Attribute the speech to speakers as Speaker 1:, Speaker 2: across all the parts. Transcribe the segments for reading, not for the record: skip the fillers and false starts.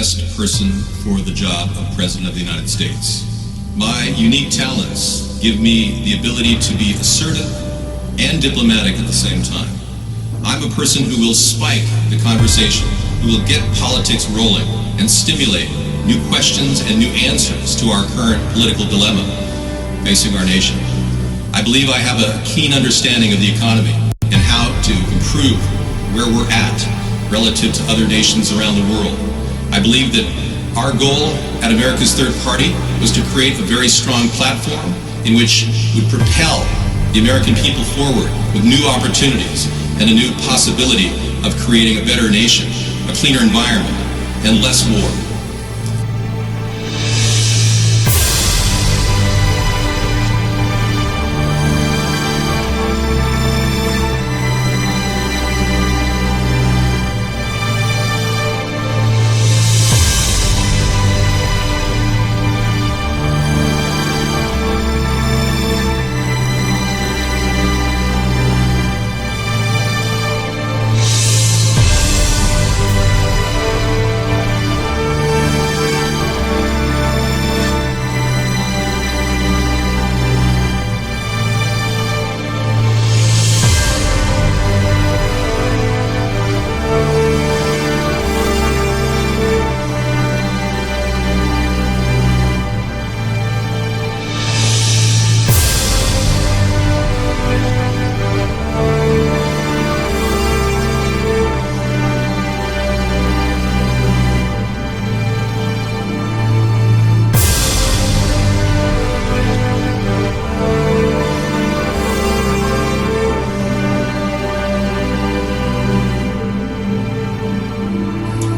Speaker 1: best person for the job of President of the United States. My unique talents give me the ability to be assertive and diplomatic at the same time. I'm a person who will spike the conversation, who will get politics rolling and stimulate new questions and new answers to our current political dilemma facing our nation. I believe I have a keen understanding of the economy and how to improve where we're at relative to other nations around the world. I believe that our goal at America's Third Party was to create a very strong platform in which would propel the American people forward with new opportunities and a new possibility of creating a better nation, a cleaner environment, and less war.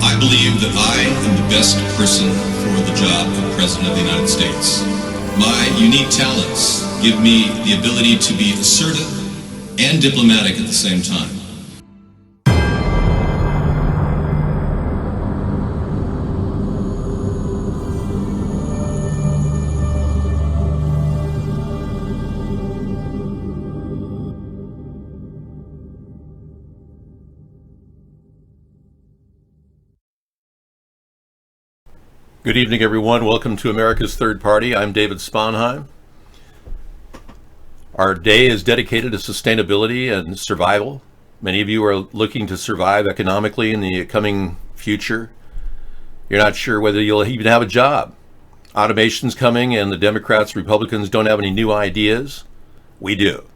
Speaker 1: I believe that I am the best person for the job of President of the United States. My unique talents give me the ability to be assertive and diplomatic at the same time.
Speaker 2: Good evening, everyone. Welcome to America's Third Party. I'm David Sponheim. Our day is dedicated to sustainability and survival. Many of you are looking to survive economically in the coming future. You're not sure whether you'll even have a job. Automation's coming and the Democrats, Republicans don't have any new ideas. We do.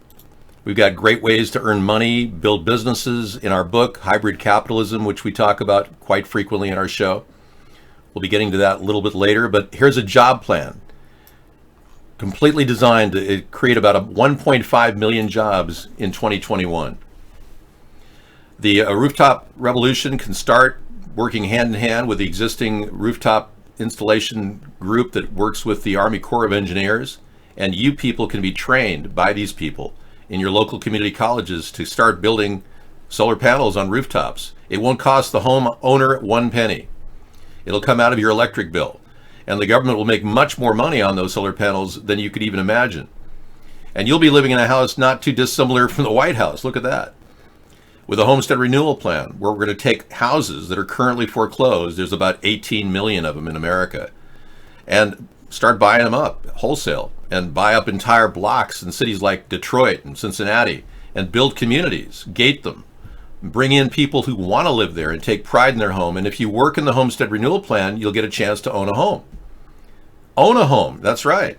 Speaker 2: We've got great ways to earn money, build businesses in our book, Hybrid Capitalism, which we talk about quite frequently in our show. We'll be getting to that a little bit later, but here's a job plan completely designed to create about 1.5 million jobs in 2021. The rooftop revolution can start working hand in hand with the existing rooftop installation group that works with the Army Corps of Engineers, and you people can be trained by these people in your local community colleges to start building solar panels on rooftops. It won't cost the homeowner one penny. It'll come out of your electric bill, and the government will make much more money on those solar panels than you could even imagine. And you'll be living in a house not too dissimilar from the White House. Look at that. With a homestead renewal plan, where we're going to take houses that are currently foreclosed, there's about 18 million of them in America, and start buying them up wholesale and buy up entire blocks in cities like Detroit and Cincinnati and build communities, gate them. Bring in people who want to live there and take pride in their home. And if you work in the homestead renewal plan, you'll get a chance to own a home. Own a home, that's right.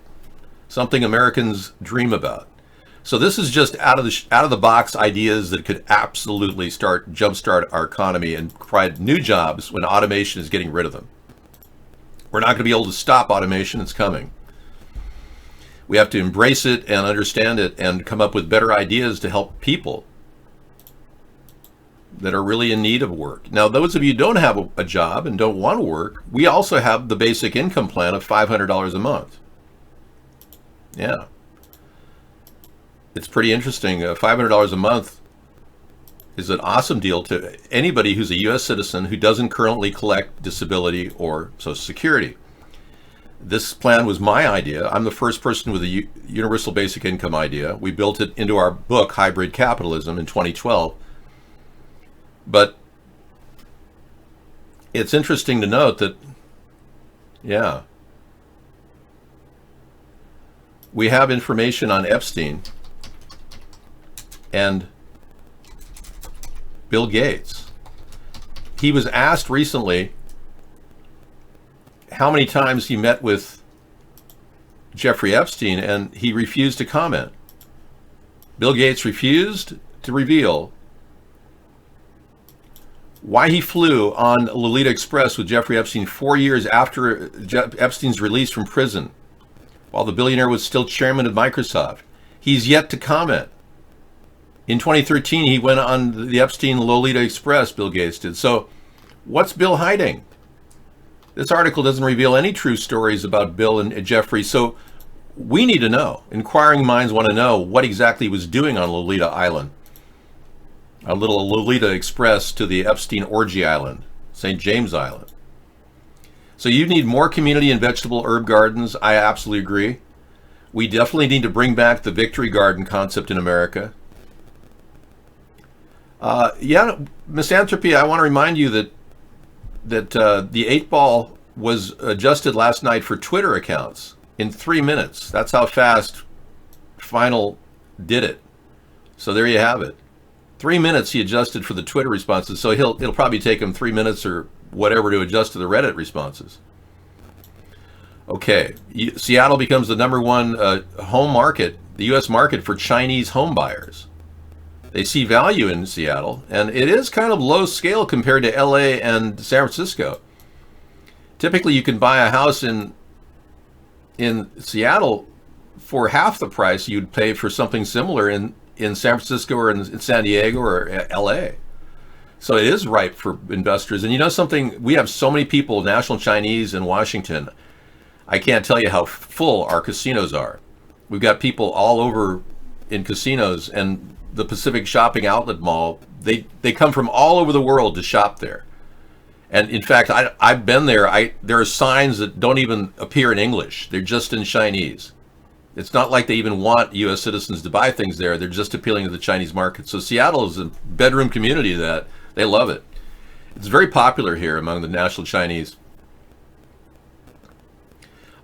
Speaker 2: Something Americans dream about. So this is just out of the box ideas that could absolutely jumpstart our economy and provide new jobs when automation is getting rid of them. We're not going to be able to stop automation, it's coming. We have to embrace it and understand it and come up with better ideas to help people that are really in need of work. Now, those of you who don't have a job and don't want to work, we also have the basic income plan of $500 a month. Yeah. It's pretty interesting. $500 a month is an awesome deal to anybody who's a U.S. citizen who doesn't currently collect disability or Social Security. This plan was my idea. I'm the first person with a universal basic income idea. We built it into our book, Hybrid Capitalism, in 2012. But it's interesting to note that, yeah, we have information on Epstein and Bill Gates. He was asked recently how many times he met with Jeffrey Epstein, and he refused to comment. Bill Gates refused to reveal why he flew on Lolita Express with Jeffrey Epstein 4 years after Epstein's release from prison, while the billionaire was still chairman of Microsoft. He's yet to comment. In 2013, he went on the Epstein Lolita Express, Bill Gates did. So what's Bill hiding? This article doesn't reveal any true stories about Bill and Jeffrey, so we need to know. Inquiring minds want to know what exactly he was doing on Lolita Island. A little Lolita Express to the Epstein Orgy Island, St. James Island. So you need more community and vegetable herb gardens. I absolutely agree. We definitely need to bring back the Victory Garden concept in America. Misanthropy, I want to remind you that the 8-ball was adjusted last night for Twitter accounts in 3 minutes. That's how fast Final did it. So there you have it. 3 minutes he adjusted for the Twitter responses. So it'll probably take him 3 minutes or whatever to adjust to the Reddit responses. Okay, Seattle becomes the #1 home market, the U.S. market for Chinese home buyers. They see value in Seattle, and it is kind of low scale compared to LA and San Francisco. Typically, you can buy a house in Seattle for half the price you'd pay for something similar in San Francisco or in San Diego or LA. So it is ripe for investors. And you know something? We have so many people, national Chinese in Washington. I can't tell you how full our casinos are. We've got people all over in casinos, and the Pacific Shopping Outlet Mall, they come from all over the world to shop there. And in fact, I've been there. There are signs that don't even appear in English. They're just in Chinese. It's not like they even want U.S. citizens to buy things there. They're just appealing to the Chinese market. So Seattle is a bedroom community that they love it. It's very popular here among the national Chinese.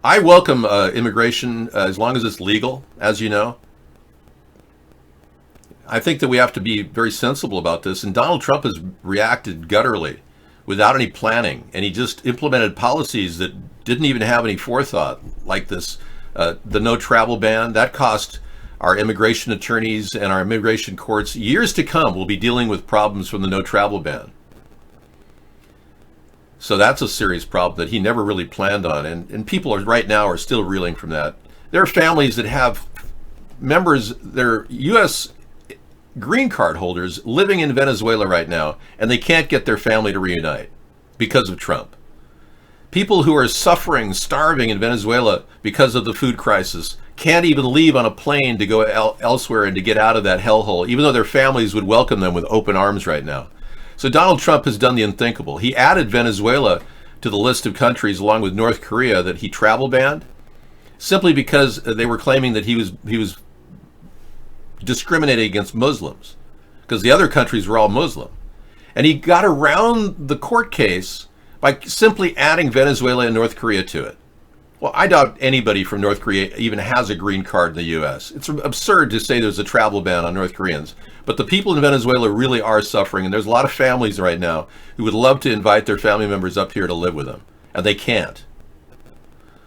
Speaker 2: I welcome immigration as long as it's legal, as you know. I think that we have to be very sensible about this. And Donald Trump has reacted gutturally without any planning. And he just implemented policies that didn't even have any forethought, like this, the no travel ban. That cost our immigration attorneys and our immigration courts years to come. We'll be dealing with problems from the no travel ban. So that's a serious problem that he never really planned on. And people right now are still reeling from that. There are families that have members, they're U.S. green card holders living in Venezuela right now, and they can't get their family to reunite because of Trump. People who are suffering, starving in Venezuela because of the food crisis can't even leave on a plane to go elsewhere and to get out of that hellhole, even though their families would welcome them with open arms right now. So Donald Trump has done the unthinkable. He added Venezuela to the list of countries along with North Korea that he travel banned, simply because they were claiming that he was discriminating against Muslims, because the other countries were all Muslim. And he got around the court case by simply adding Venezuela and North Korea to it. Well, I doubt anybody from North Korea even has a green card in the U.S. It's absurd to say there's a travel ban on North Koreans. But the people in Venezuela really are suffering, and there's a lot of families right now who would love to invite their family members up here to live with them, and they can't.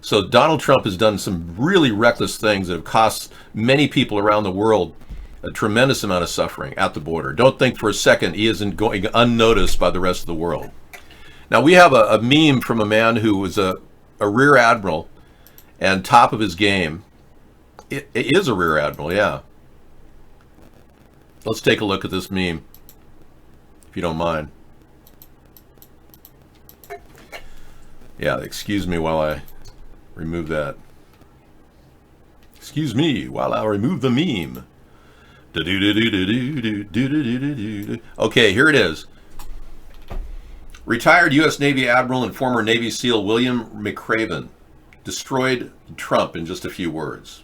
Speaker 2: So Donald Trump has done some really reckless things that have cost many people around the world a tremendous amount of suffering at the border. Don't think for a second he isn't going unnoticed by the rest of the world. Now, we have a meme from a man who was a rear admiral and top of his game. It is a rear admiral, yeah. Let's take a look at this meme, if you don't mind. Yeah, excuse me while I remove that. Excuse me while I remove the meme. Okay, here it is. Retired U.S. Navy Admiral and former Navy SEAL William McRaven destroyed Trump in just a few words.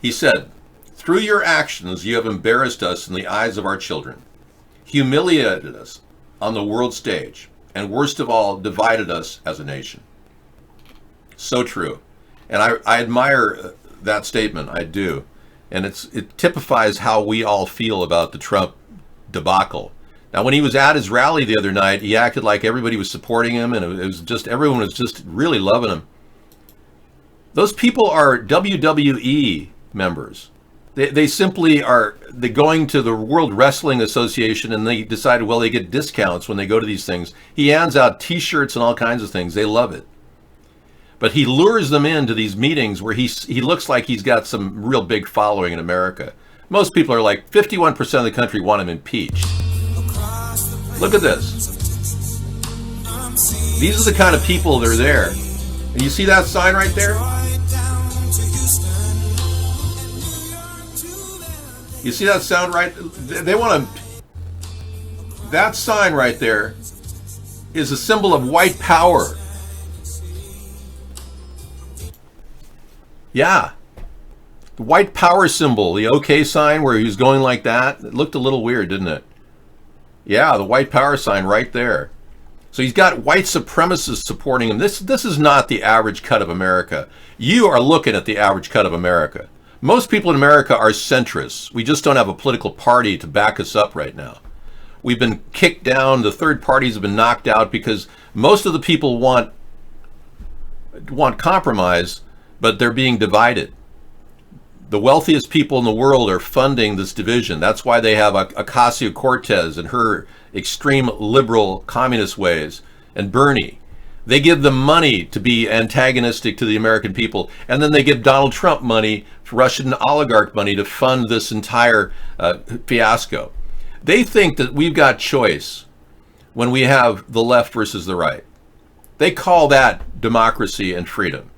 Speaker 2: He said, "Through your actions, you have embarrassed us in the eyes of our children, humiliated us on the world stage, and worst of all, divided us as a nation. So true. And I admire that statement. I do. And it typifies how we all feel about the Trump debacle. Now, when he was at his rally the other night, he acted like everybody was supporting him, and it was just, everyone was just really loving him. Those people are WWE members. They simply are going to the World Wrestling Association, and they decided, well, they get discounts when they go to these things. He hands out T-shirts and all kinds of things. They love it. But he lures them into these meetings where he looks like he's got some real big following in America. Most people are like, 51% of the country want him impeached. Look at this. These are the kind of people that are there. And you see that sign right there? You see that sound right? They want to... That sign right there is a symbol of white power. Yeah. The white power symbol, the OK sign where he was going like that. It looked a little weird, didn't it? Yeah, the white power sign right there. So he's got white supremacists supporting him. This is not the average cut of America. You are looking at the average cut of America. Most people in America are centrists. We just don't have a political party to back us up right now. We've been kicked down. The third parties have been knocked out because most of the people want compromise, but they're being divided. The wealthiest people in the world are funding this division. That's why they have Ocasio-Cortez and her extreme liberal communist ways, and Bernie. They give them money to be antagonistic to the American people, and then they give Donald Trump money, Russian oligarch money, to fund this entire fiasco. They think that we've got choice when we have the left versus the right. They call that democracy and freedom.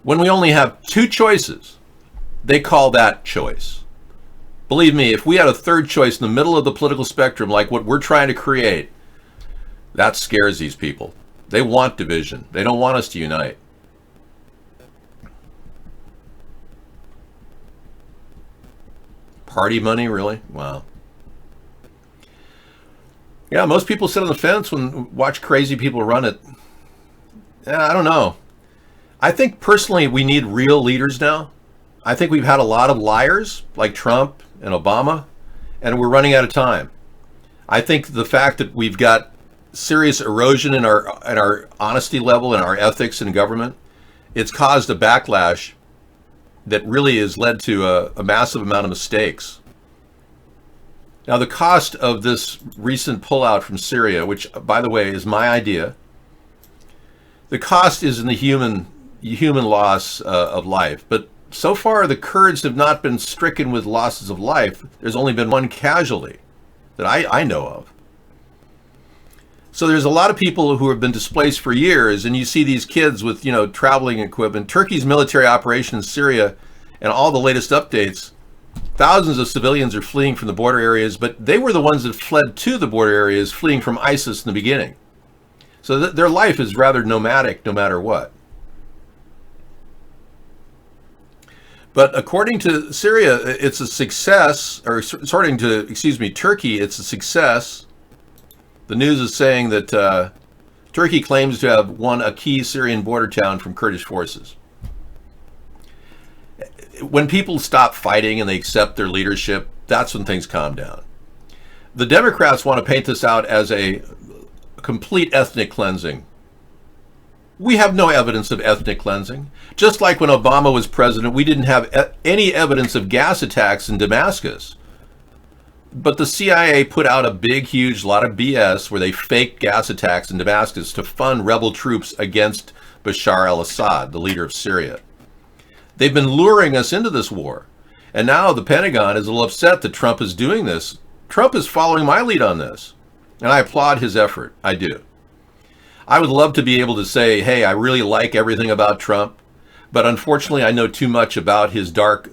Speaker 2: When we only have two choices, they call that choice. Believe me, if we had a third choice in the middle of the political spectrum, like what we're trying to create, that scares these people. They want division. They don't want us to unite. Party money, really? Wow. Yeah, most people sit on the fence and watch crazy people run it. I don't know. I think personally we need real leaders now. I think we've had a lot of liars like Trump and Obama, and we're running out of time. I think the fact that we've got serious erosion in our honesty level and our ethics in government, it's caused a backlash that really has led to a massive amount of mistakes. Now, the cost of this recent pullout from Syria, which, by the way, is my idea, the cost is in the human loss of life. But so far, the Kurds have not been stricken with losses of life. There's only been one casualty that I know of. So there's a lot of people who have been displaced for years, and you see these kids with, traveling equipment. Turkey's military operation in Syria and all the latest updates, thousands of civilians are fleeing from the border areas, but they were the ones that fled to the border areas, fleeing from ISIS in the beginning. So their life is rather nomadic no matter what. But according to Syria, it's a success, or according to, Turkey, it's a success. The news is saying that Turkey claims to have won a key Syrian border town from Kurdish forces. When people stop fighting and they accept their leadership, that's when things calm down. The Democrats want to paint this out as a complete ethnic cleansing. We have no evidence of ethnic cleansing. Just like when Obama was president, we didn't have any evidence of gas attacks in Damascus. But the CIA put out a big, huge lot of BS where they faked gas attacks in Damascus to fund rebel troops against Bashar al-Assad, the leader of Syria. They've been luring us into this war. And now the Pentagon is a little upset that Trump is doing this. Trump is following my lead on this. And I applaud his effort. I do. I would love to be able to say, hey, I really like everything about Trump, but unfortunately I know too much about his dark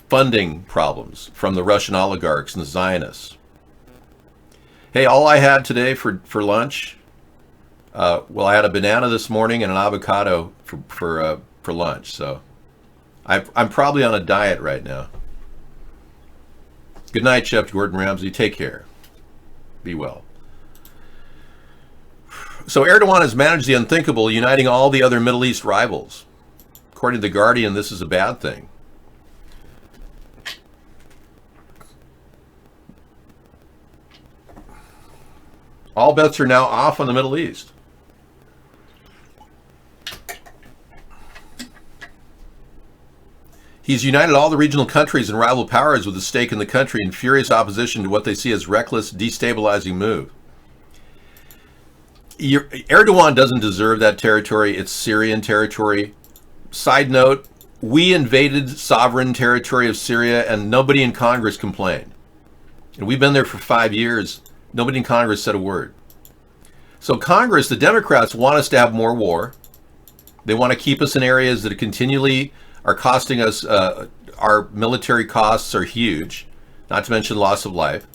Speaker 2: funding problems from the Russian oligarchs and the Zionists. Hey, all I had today for lunch, I had a banana this morning and an avocado for lunch, so I'm probably on a diet right now. Good night, Chef Gordon Ramsay. Take care. Be well. So Erdogan has managed the unthinkable, uniting all the other Middle East rivals. According to The Guardian, this is a bad thing. All bets are now off on the Middle East. He's united all the regional countries and rival powers with a stake in the country in furious opposition to what they see as reckless, destabilizing move. Erdogan doesn't deserve that territory. It's Syrian territory. Side note, we invaded sovereign territory of Syria and nobody in Congress complained. And we've been there for 5 years. Nobody in Congress said a word. So Congress, the Democrats, want us to have more war. They want to keep us in areas that continually are costing us, our military costs are huge, not to mention loss of life.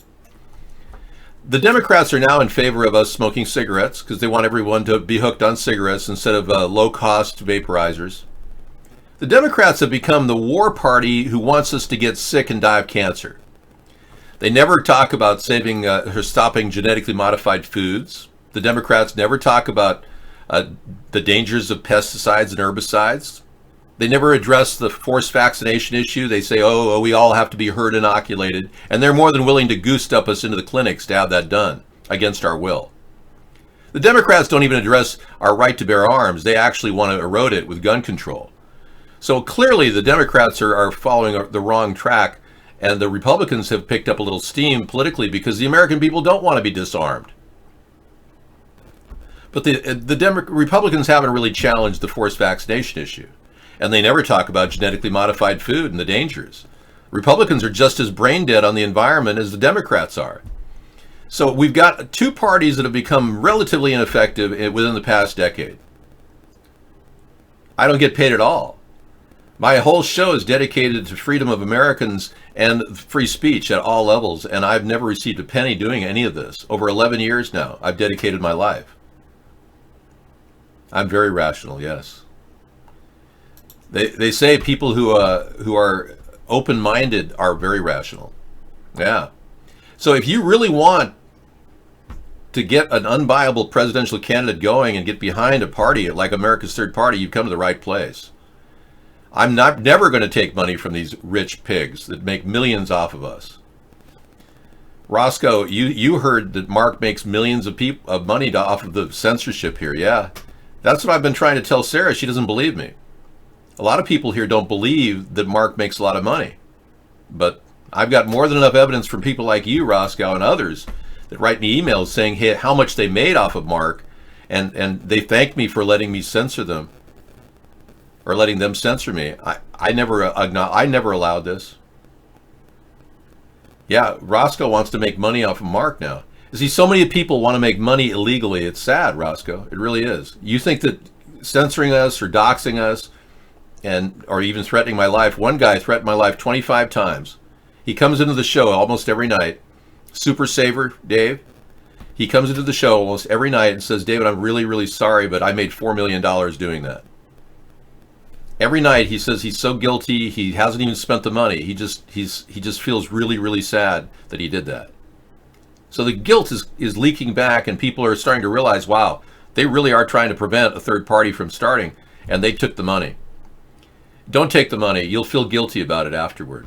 Speaker 2: The Democrats are now in favor of us smoking cigarettes because they want everyone to be hooked on cigarettes instead of low-cost vaporizers. The Democrats have become the war party who wants us to get sick and die of cancer. They never talk about saving or stopping genetically modified foods. The Democrats never talk about the dangers of pesticides and herbicides. They never address the forced vaccination issue. They say, oh, we all have to be herd inoculated. And they're more than willing to goose up us into the clinics to have that done against our will. The Democrats don't even address our right to bear arms. They actually want to erode it with gun control. So clearly the Democrats are following the wrong track, and the Republicans have picked up a little steam politically because the American people don't want to be disarmed. But the Republicans haven't really challenged the forced vaccination issue. And they never talk about genetically modified food and the dangers. Republicans are just as brain dead on the environment as the Democrats are. So we've got two parties that have become relatively ineffective within the past decade. I don't get paid at all. My whole show is dedicated to freedom of Americans and free speech at all levels, and I've never received a penny doing any of this. Over 11 years now, I've dedicated my life. I'm very rational, yes. They say people who are open-minded are very rational. Yeah. So if you really want to get an unviable presidential candidate going and get behind a party like America's Third Party, you've come to the right place. I'm never going to take money from these rich pigs that make millions off of us. Roscoe, you heard that Mark makes millions of money off of the censorship here. Yeah. That's what I've been trying to tell Sarah. She doesn't believe me. A lot of people here don't believe that Mark makes a lot of money. But I've got more than enough evidence from people like you, Roscoe, and others that write me emails saying, hey, how much they made off of Mark, and they thank me for letting me censor them, or letting them censor me. I never allowed this. Yeah, Roscoe wants to make money off of Mark now. You see, so many people want to make money illegally. It's sad, Roscoe. It really is. You think that censoring us or doxing us or even threatening my life. One guy threatened my life 25 times. He comes into the show almost every night. Super Saver, Dave. He comes into the show almost every night and says, David, I'm really, really sorry, but I made $4 million doing that. Every night he says he's so guilty, he hasn't even spent the money. He just feels really, really sad that he did that. So the guilt is leaking back, and people are starting to realize, wow, they really are trying to prevent a third party from starting, and they took the money. Don't take the money. You'll feel guilty about it afterward.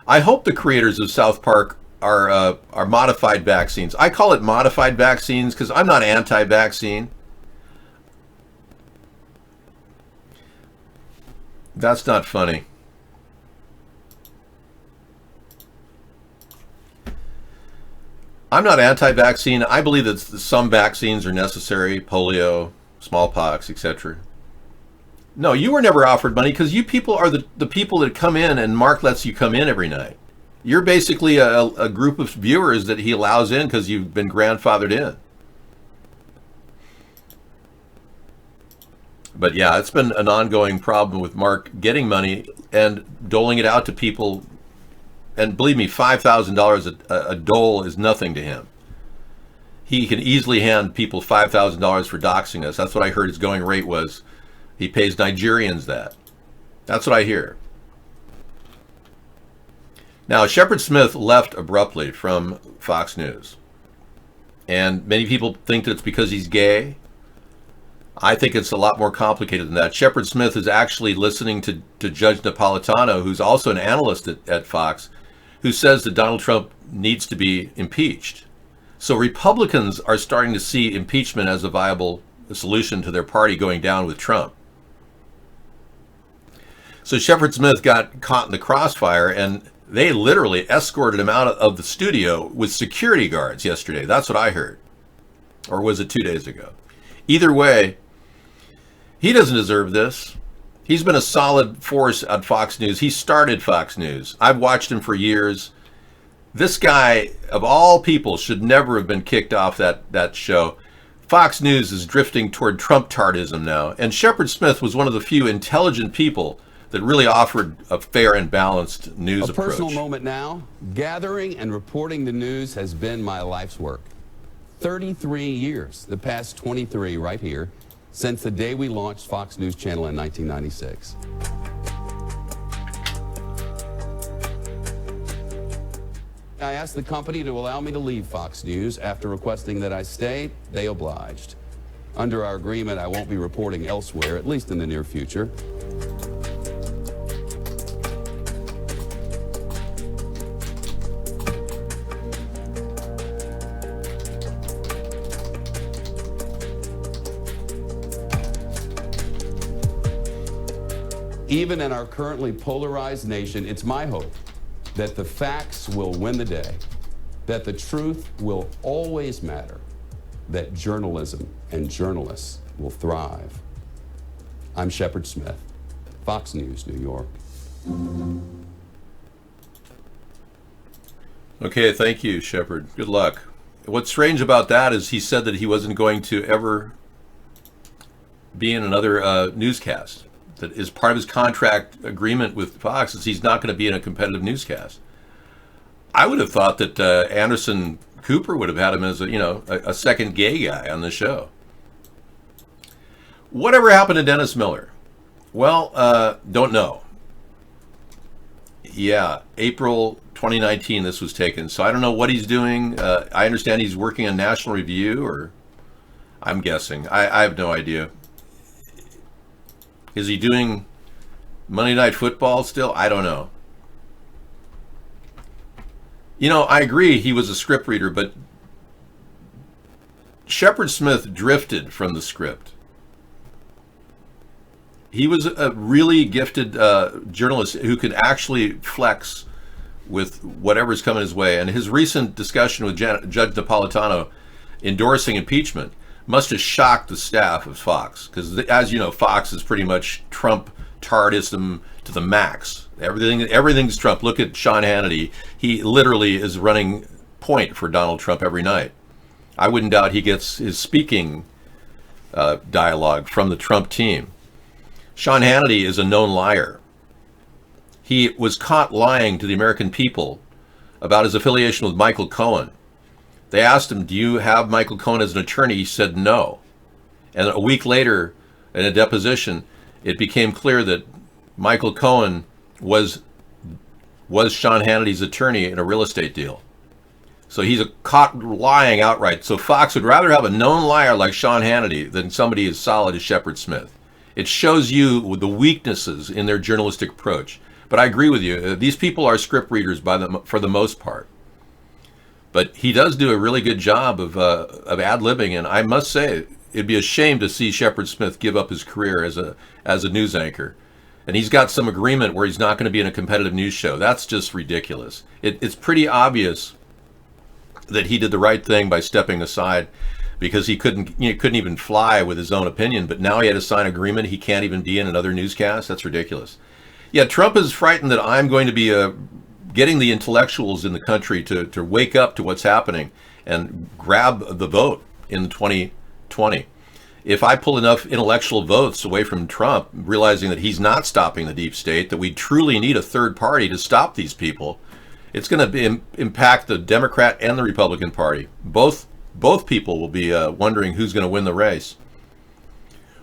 Speaker 2: I hope the creators of South Park are modified vaccines. I call it modified vaccines because I'm not anti-vaccine. That's not funny. I'm not anti-vaccine. I believe that some vaccines are necessary, polio, smallpox, etc. No, you were never offered money because you people are the people that come in, and Mark lets you come in every night. You're basically a group of viewers that he allows in because you've been grandfathered in. But yeah, it's been an ongoing problem with Mark getting money and doling it out to people. And believe me, $5,000 a dole is nothing to him. He can easily hand people $5,000 for doxing us. That's what I heard his going rate was. He pays Nigerians that. That's what I hear. Now, Shepard Smith left abruptly from Fox News. And many people think that it's because he's gay. I think it's a lot more complicated than that. Shepard Smith is actually listening to Judge Napolitano, who's also an analyst at Fox, who says that Donald Trump needs to be impeached. So Republicans are starting to see impeachment as a viable solution to their party going down with Trump. So Shepard Smith got caught in the crossfire, and they literally escorted him out of the studio with security guards yesterday. That's what I heard. Or was it 2 days ago? Either way, he doesn't deserve this. He's been a solid force at Fox News. He started Fox News. I've watched him for years. This guy, of all people, should never have been kicked off that show. Fox News is drifting toward Trump-tardism now. And Shepard Smith was one of the few intelligent people that really offered a fair and balanced news approach.
Speaker 3: A personal moment now. Gathering and reporting the news has been my life's work. 33 years, the past 23 right here, since the day we launched Fox News Channel in 1996. I asked the company to allow me to leave Fox News. After requesting that I stay, they obliged. Under our agreement, I won't be reporting elsewhere, at least in the near future. Even in our currently polarized nation, it's my hope that the facts will win the day, that the truth will always matter, that journalism and journalists will thrive. I'm Shepard Smith, Fox News, New York.
Speaker 2: Okay, thank you, Shepard. Good luck. What's strange about that is he said that he wasn't going to ever be in another newscast. That is part of his contract agreement with Fox is he's not going to be in a competitive newscast. I would have thought that Anderson Cooper would have had him as a second gay guy on the show. Whatever happened to Dennis Miller? Well, don't know. Yeah, April 2019 this was taken, so I don't know what he's doing. I understand he's working on National Review, or I'm guessing. I have no idea. Is he doing Monday Night Football still? I don't know. I agree he was a script reader, but Shepard Smith drifted from the script. He was a really gifted journalist who could actually flex with whatever's coming his way. And his recent discussion with Judge Napolitano endorsing impeachment must have shocked the staff of Fox, because as you know, Fox is pretty much Trump-tardism to the max. Everything's Trump. Look at Sean Hannity. He literally is running point for Donald Trump every night. I wouldn't doubt he gets his speaking dialogue from the Trump team. Sean Hannity is a known liar. He was caught lying to the American people about his affiliation with Michael Cohen. They asked him, do you have Michael Cohen as an attorney? He said no. And a week later, in a deposition, it became clear that Michael Cohen was Sean Hannity's attorney in a real estate deal. So he's caught lying outright. So Fox would rather have a known liar like Sean Hannity than somebody as solid as Shepard Smith. It shows you the weaknesses in their journalistic approach. But I agree with you. These people are script readers for the most part. But he does do a really good job of ad-libbing, and I must say, it'd be a shame to see Shepard Smith give up his career as a news anchor. And he's got some agreement where he's not going to be in a competitive news show. That's just ridiculous. It's pretty obvious that he did the right thing by stepping aside, because he couldn't even fly with his own opinion. But now he had to sign an agreement. He can't even be in another newscast. That's ridiculous. Yeah, Trump is frightened that I'm going to be getting the intellectuals in the country to wake up to what's happening and grab the vote in 2020. If I pull enough intellectual votes away from Trump, realizing that he's not stopping the deep state, that we truly need a third party to stop these people, it's going to impact the Democrat and the Republican Party. Both people will be wondering who's going to win the race.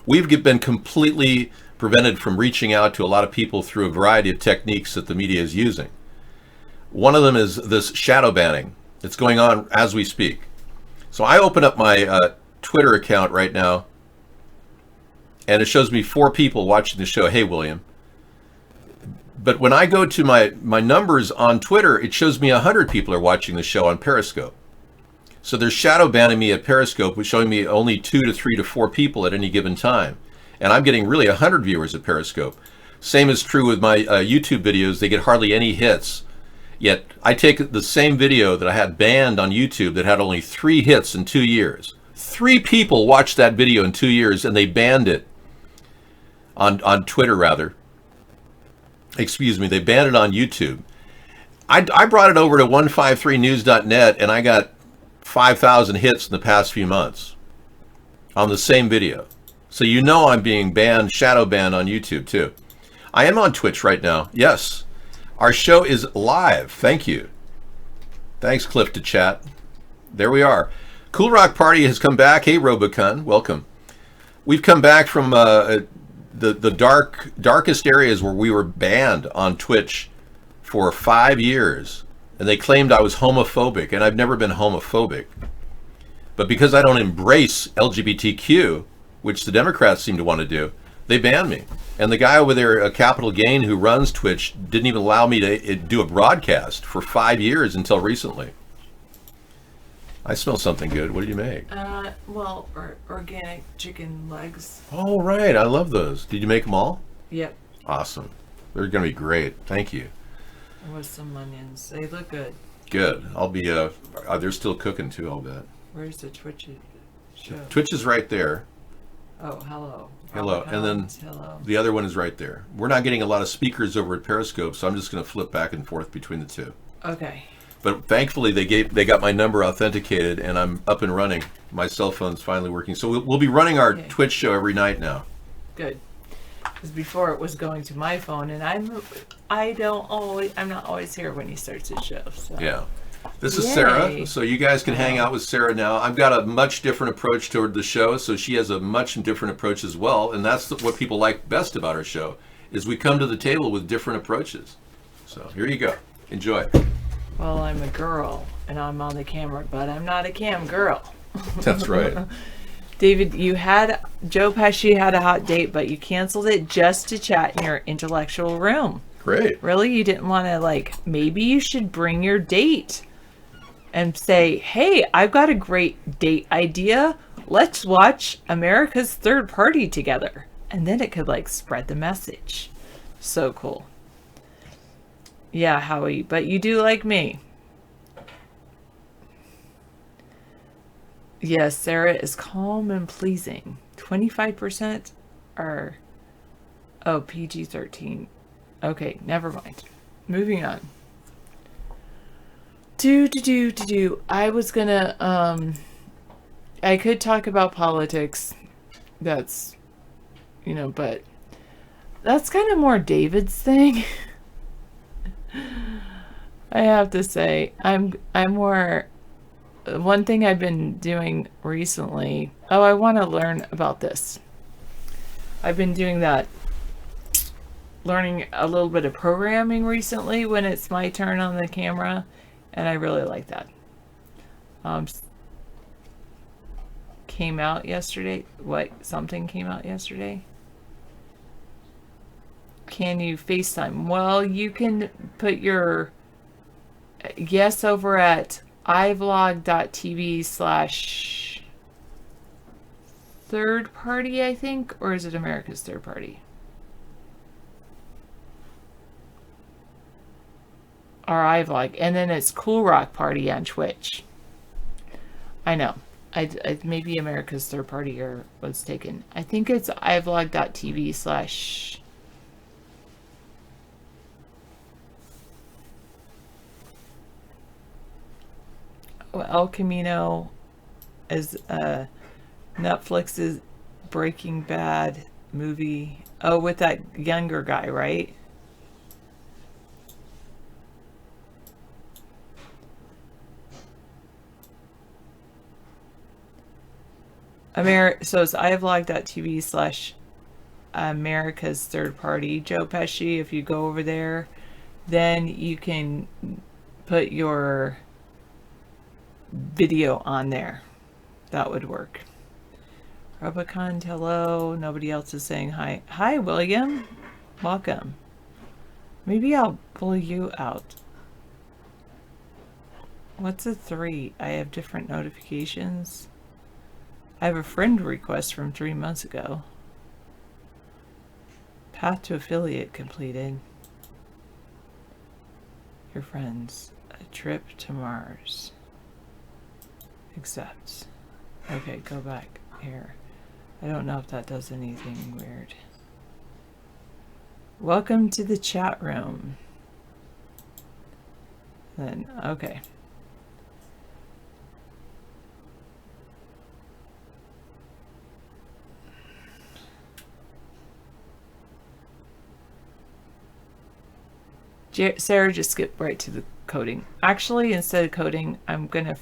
Speaker 2: We've been completely prevented from reaching out to a lot of people through a variety of techniques that the media is using. One of them is this shadow banning. It's going on as we speak. So I open up my Twitter account right now, and it shows me 4 people watching the show. Hey, William. But when I go to my numbers on Twitter, it shows me 100 people are watching the show on Periscope. So they're shadow banning me at Periscope, which showing me only 2 to 3 to 4 people at any given time. And I'm getting really 100 viewers at Periscope. Same is true with my YouTube videos. They get hardly any hits. Yet I take the same video that I had banned on YouTube that had only 3 hits in 2 years. 3 people watched that video in 2 years, and they banned it on Twitter, rather. Excuse me, they banned it on YouTube. I brought it over to 153news.net, and I got 5,000 hits in the past few months on the same video. So you know I'm being banned, shadow banned on YouTube too. I am on Twitch right now. Yes. Our show is live. Thank you. Thanks, Cliff, to chat. There we are. Cool Rock Party has come back. Hey, Robocon, welcome. We've come back from the darkest areas where we were banned on Twitch for 5 years. And they claimed I was homophobic, and I've never been homophobic. But because I don't embrace LGBTQ, which the Democrats seem to want to do, they banned me. And the guy over there, Capital Gain, who runs Twitch, didn't even allow me to do a broadcast for 5 years until recently. I smell something good. What did you make?
Speaker 4: Well, organic chicken legs.
Speaker 2: Oh, right. I love those. Did you make them all?
Speaker 4: Yep.
Speaker 2: Awesome. They're going to be great. Thank you.
Speaker 4: With some onions. They look good.
Speaker 2: Good. I'll be, they're still cooking too, I'll bet.
Speaker 4: Where's the Twitch show?
Speaker 2: Twitch is right there.
Speaker 4: Oh, hello.
Speaker 2: Hello. And then
Speaker 4: hello.
Speaker 2: The other one is right there. We're not getting a lot of speakers over at Periscope, so I'm just going to flip back and forth between the two.
Speaker 4: Okay.
Speaker 2: But thankfully, they got my number authenticated, and I'm up and running. My cell phone's finally working. So we'll be running our Twitch show every night now.
Speaker 4: Good. Because before it was going to my phone, and I'm not always here when he starts his show. So.
Speaker 2: Yeah. This is
Speaker 4: Yay.
Speaker 2: Sarah, so you guys can hang out with Sarah now. I've got a much different approach toward the show, so she has a much different approach as well, and that's what people like best about our show, is we come to the table with different approaches. So here you go. Enjoy.
Speaker 4: Well, I'm a girl, and I'm on the camera, but I'm not a cam girl.
Speaker 2: That's right.
Speaker 4: David, Joe Pesci had a hot date, but you canceled it just to chat in your intellectual room.
Speaker 2: Great.
Speaker 4: Really? You didn't want to, maybe you should bring your date and say, hey, I've got a great date idea. Let's watch America's Third Party together. And then it could, spread the message. So cool. Yeah, Howie, but you do like me. Yes, Sarah is calm and pleasing. 25% are, PG-13. Okay, never mind. Moving on. I was gonna, I could talk about politics. That's, but that's kind of more David's thing. I have to say, I'm more, one thing I've been doing recently, I want to learn about this. I've been doing that, learning a little bit of programming recently when it's my turn on the camera, and I really like that. Came out yesterday. Something came out yesterday? Can you FaceTime? Well, you can put your yes over at ivlog.tv/third party, I think, or is it America's Third Party? Or iVlog, and then it's Cool Rock Party on Twitch. I know. I maybe America's Third Party or was taken. I think it's ivlog.tv/ El Camino is Netflix's Breaking Bad movie. Oh, with that younger guy, right? So it's ivlog.tv/America's Third Party. Joe Pesci, if you go over there, then you can put your video on there. That would work. Rubicon, hello. Nobody else is saying hi. Hi, William. Welcome. Maybe I'll pull you out. What's a 3? I have different notifications. I have a friend request from 3 months ago. Path to affiliate completed. Your friends. A trip to Mars. Accept. Okay, go back here. I don't know if that does anything weird. Welcome to the chat room. Then, okay. Sarah just skipped right to the coding. Actually, instead of coding, I'm gonna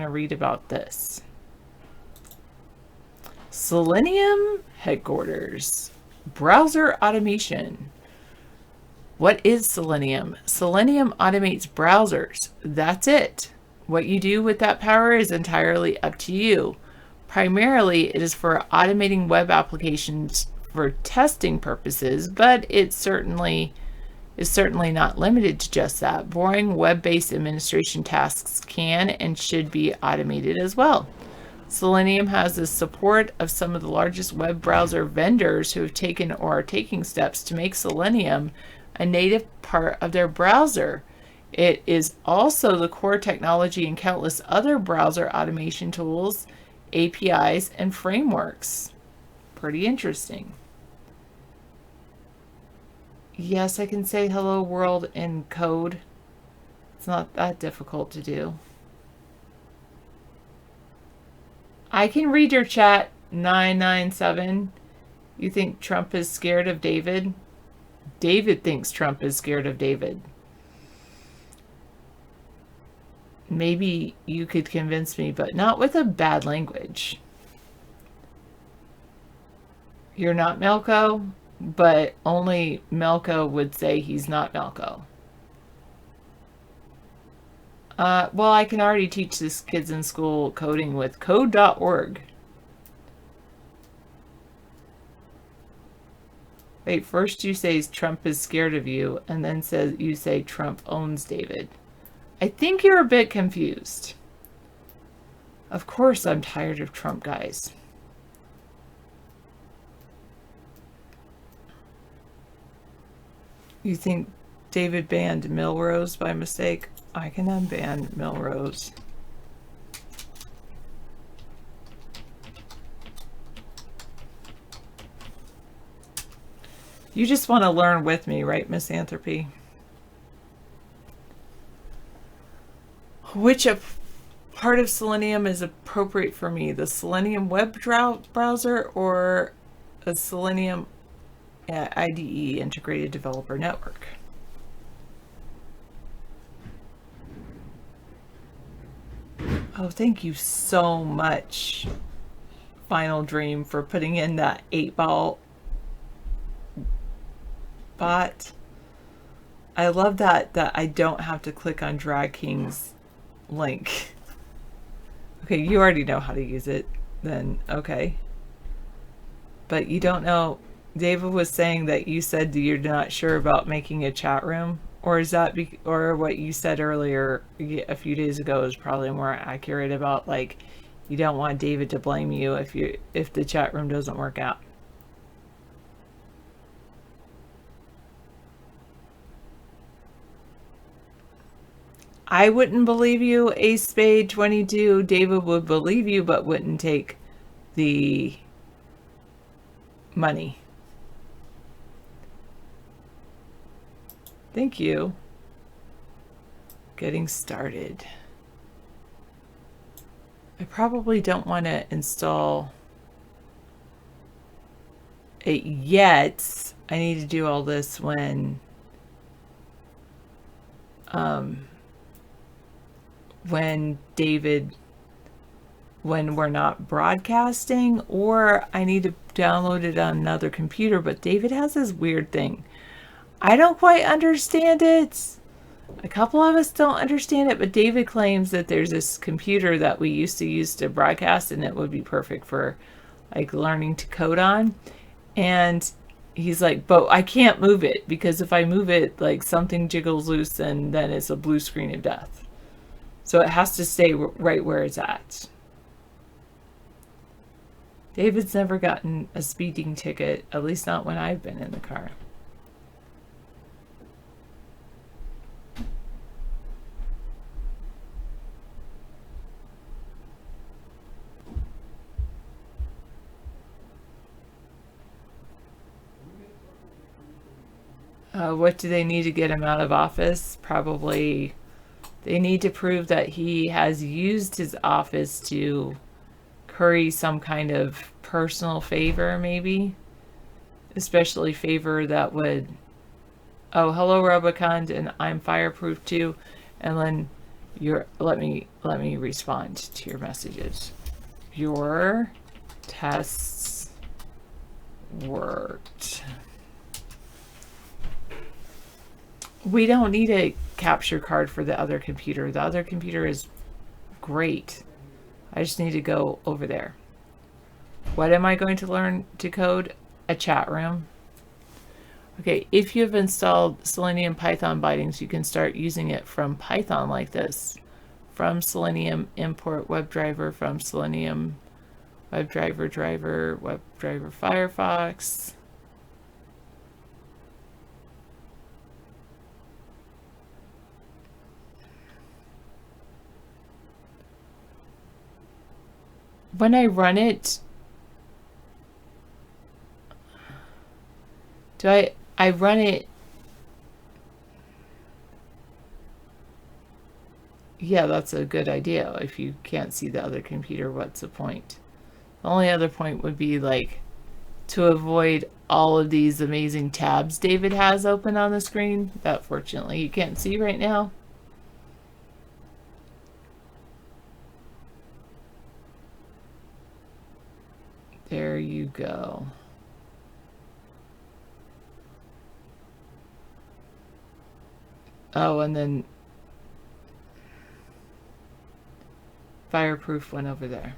Speaker 4: read about this. Selenium headquarters. Browser automation. What is Selenium? Selenium automates browsers. That's it. What you do with that power is entirely up to you. Primarily, it is for automating web applications for testing purposes, but it certainly is certainly not limited to just that. Boring web-based administration tasks can and should be automated as well. Selenium has the support of some of the largest web browser vendors who have taken or are taking steps to make Selenium a native part of their browser. It is also the core technology in countless other browser automation tools, APIs, and frameworks. Pretty interesting. Yes, I can say hello world in code. It's not that difficult to do. I can read your chat, 997. You think Trump is scared of David? David thinks Trump is scared of David. Maybe you could convince me, but not with a bad language. You're not Melko, but only Melko would say he's not Melko. Well, I can already teach these kids in school coding with code.org. Wait, first you say Trump is scared of you, and then you say Trump owns David. I think you're a bit confused. Of course I'm tired of Trump, guys. You think David banned Milrose by mistake? I can unban Milrose. You just want to learn with me, right, Misanthropy? Which part of Selenium is appropriate for me? The Selenium web browser or a Selenium IDE integrated developer network? Oh, thank you so much, Final Dream, for putting in that 8-ball bot. I love that I don't have to click on Drag King's link. Okay, you already know how to use it then. Okay. But you don't know. David was saying that you said that you're not sure about making a chat room, or is that or what you said earlier a few days ago is probably more accurate about, like, you don't want David to blame you if the chat room doesn't work out. I wouldn't believe you, Ace Spade 22. David would believe you, but wouldn't take the money. Thank you. Getting started. I probably don't want to install it yet. I need to do all this when we're not broadcasting, or I need to download it on another computer. But David has this weird thing. I don't quite understand it. A couple of us don't understand it, but David claims that there's this computer that we used to use to broadcast, and it would be perfect for like learning to code on. And he's like, but I can't move it because if I move it, like something jiggles loose and then it's a blue screen of death. So it has to stay right where it's at. David's never gotten a speeding ticket, at least not when I've been in the car. What do they need to get him out of office? Probably they need to prove that he has used his office to curry some kind of personal favor, maybe. Especially favor that would... Oh, hello, Robocond, and I'm fireproof too. And then let me respond to your messages. Your tests worked. We don't need a capture card for the other computer. The other computer is great. I just need to go over there. What am I going to learn to code? A chat room. Okay, if you have installed Selenium Python bindings, you can start using it from Python like this. From Selenium import WebDriver, from Selenium WebDriver driver, WebDriver Firefox. When I run it, I run it? Yeah, that's a good idea. If you can't see the other computer, what's the point? The only other point would be like to avoid all of these amazing tabs David has open on the screen that fortunately you can't see right now. There you go. Oh, and then Fireproof went over there.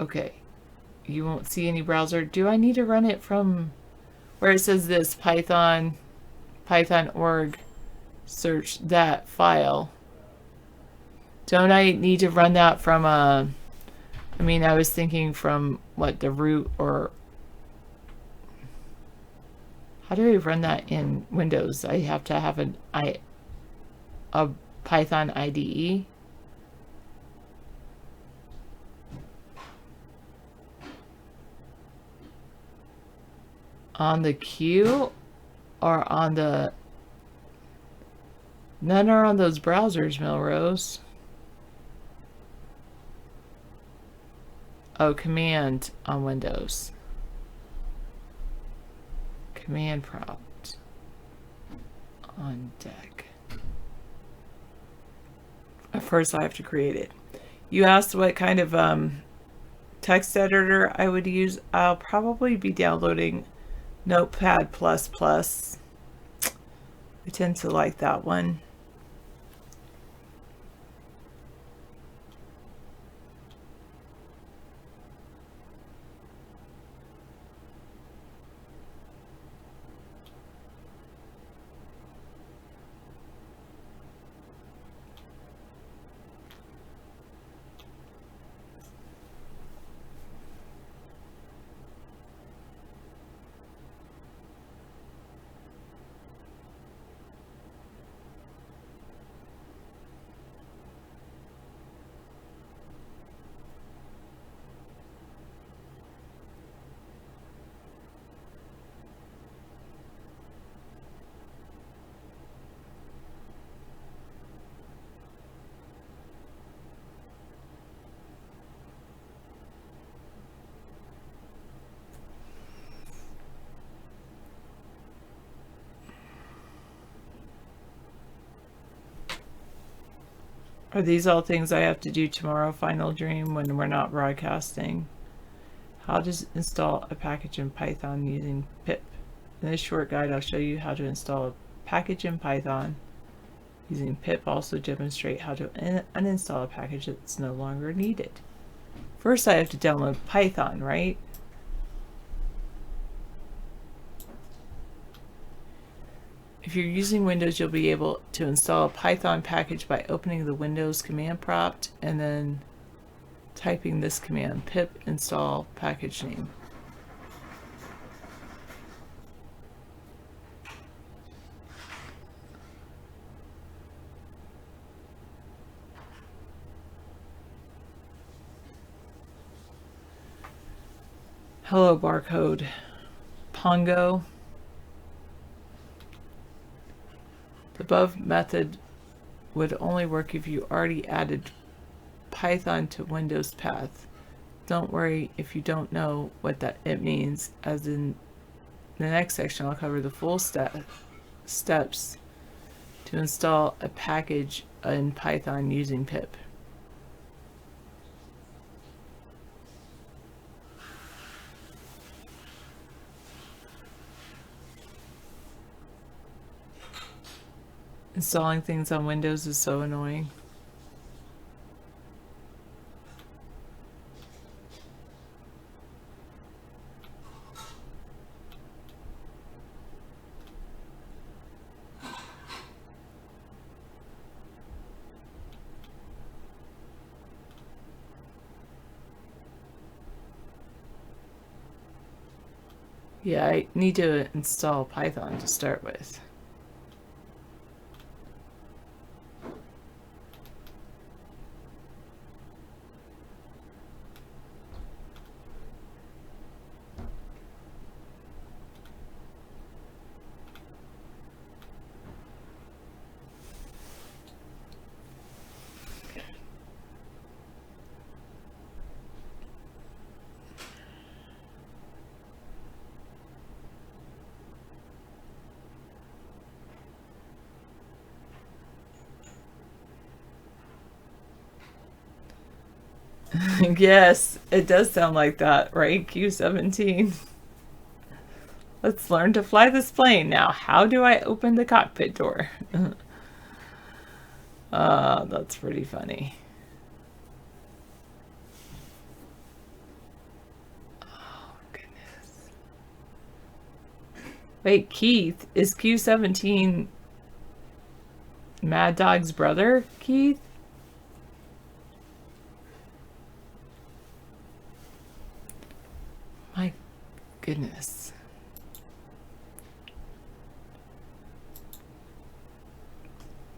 Speaker 4: Okay. You won't see any browser. Do I need to run it from where it says this Python org, search that file? Don't I need to run that from I mean, I was thinking from what, the root, or how do I run that in Windows? I have to have a Python IDE. On the queue or on the... None are on those browsers, Melrose. Oh, command on Windows. Command prompt on deck. First I have to create it. You asked what kind of text editor I would use. I'll probably be downloading Notepad++. I tend to like that one. Are these all things I have to do tomorrow, Final Dream, when we're not broadcasting? How to install a package in Python using pip. In this short guide, I'll show you how to install a package in Python using pip. Also demonstrate how to uninstall a package that's no longer needed. First, I have to download Python, right? If you're using Windows, you'll be able to install a Python package by opening the Windows command prompt and then typing this command, pip install package name. Hello barcode. Pongo. The above method would only work if you already added Python to Windows path. Don't worry if you don't know what it means, as in the next section I'll cover the full steps to install a package in Python using pip. Installing things on Windows is so annoying. Yeah, I need to install Python to start with. Yes, it does sound like that, right? Q17. Let's learn to fly this plane. Now, how do I open the cockpit door? That's pretty funny. Oh, goodness. Wait, Keith, is Q17 Mad Dog's brother, Keith? My goodness.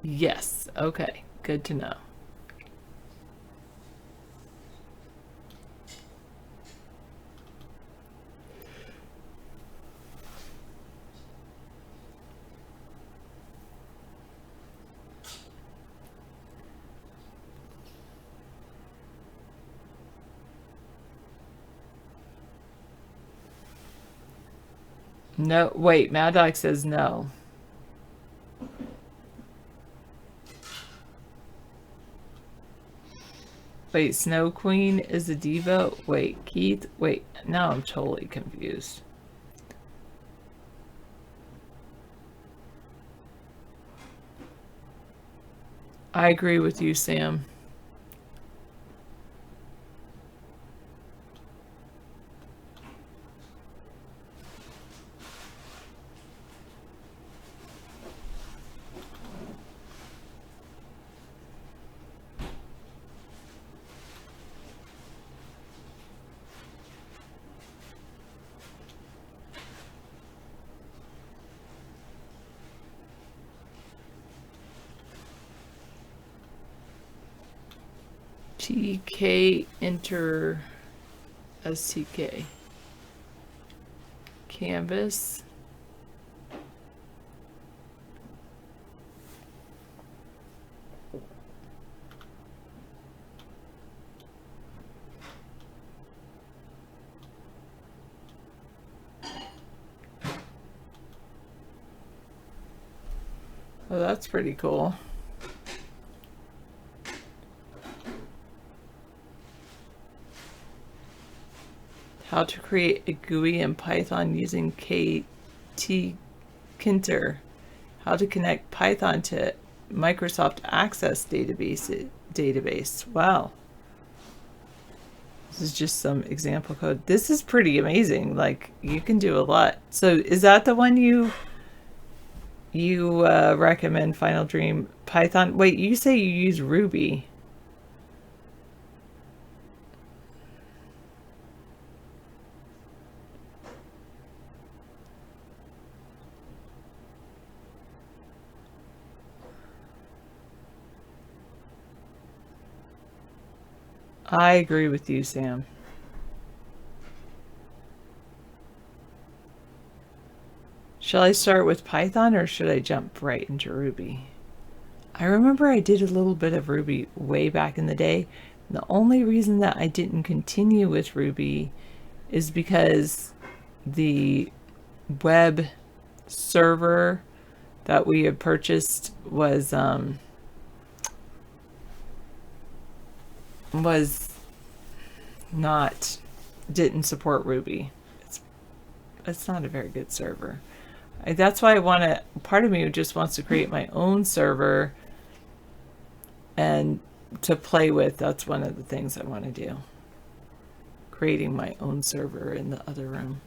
Speaker 4: Yes, okay, good to know. No, wait, Mad Dog says no. Wait, Snow Queen is a diva? Wait, Keith? Wait, now I'm totally confused. I agree with you, Sam. TK enter STK. Canvas. Oh, that's pretty cool. How to create a GUI in Python using KT-Kinter. How to connect Python to Microsoft Access database. Wow. This is just some example code. This is pretty amazing. Like, you can do a lot. So is that the one you recommend, Final Dream? Python? Wait, you say you use Ruby. I agree with you, Sam. Shall I start with Python or should I jump right into Ruby? I remember I did a little bit of Ruby way back in the day. And the only reason that I didn't continue with Ruby is because the web server that we had purchased was didn't support Ruby. It's not a very good server. That's why part of me just wants to create my own server and to play with. That's one of the things I want to do. Creating my own server in the other room.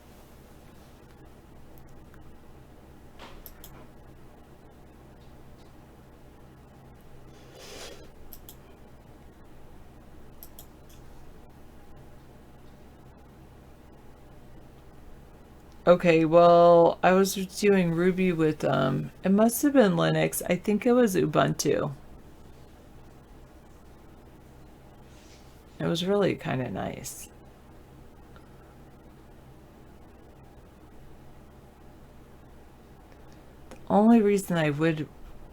Speaker 4: Okay, well, I was doing Ruby with, it must have been Linux. I think it was Ubuntu. It was really kind of nice. The only reason I would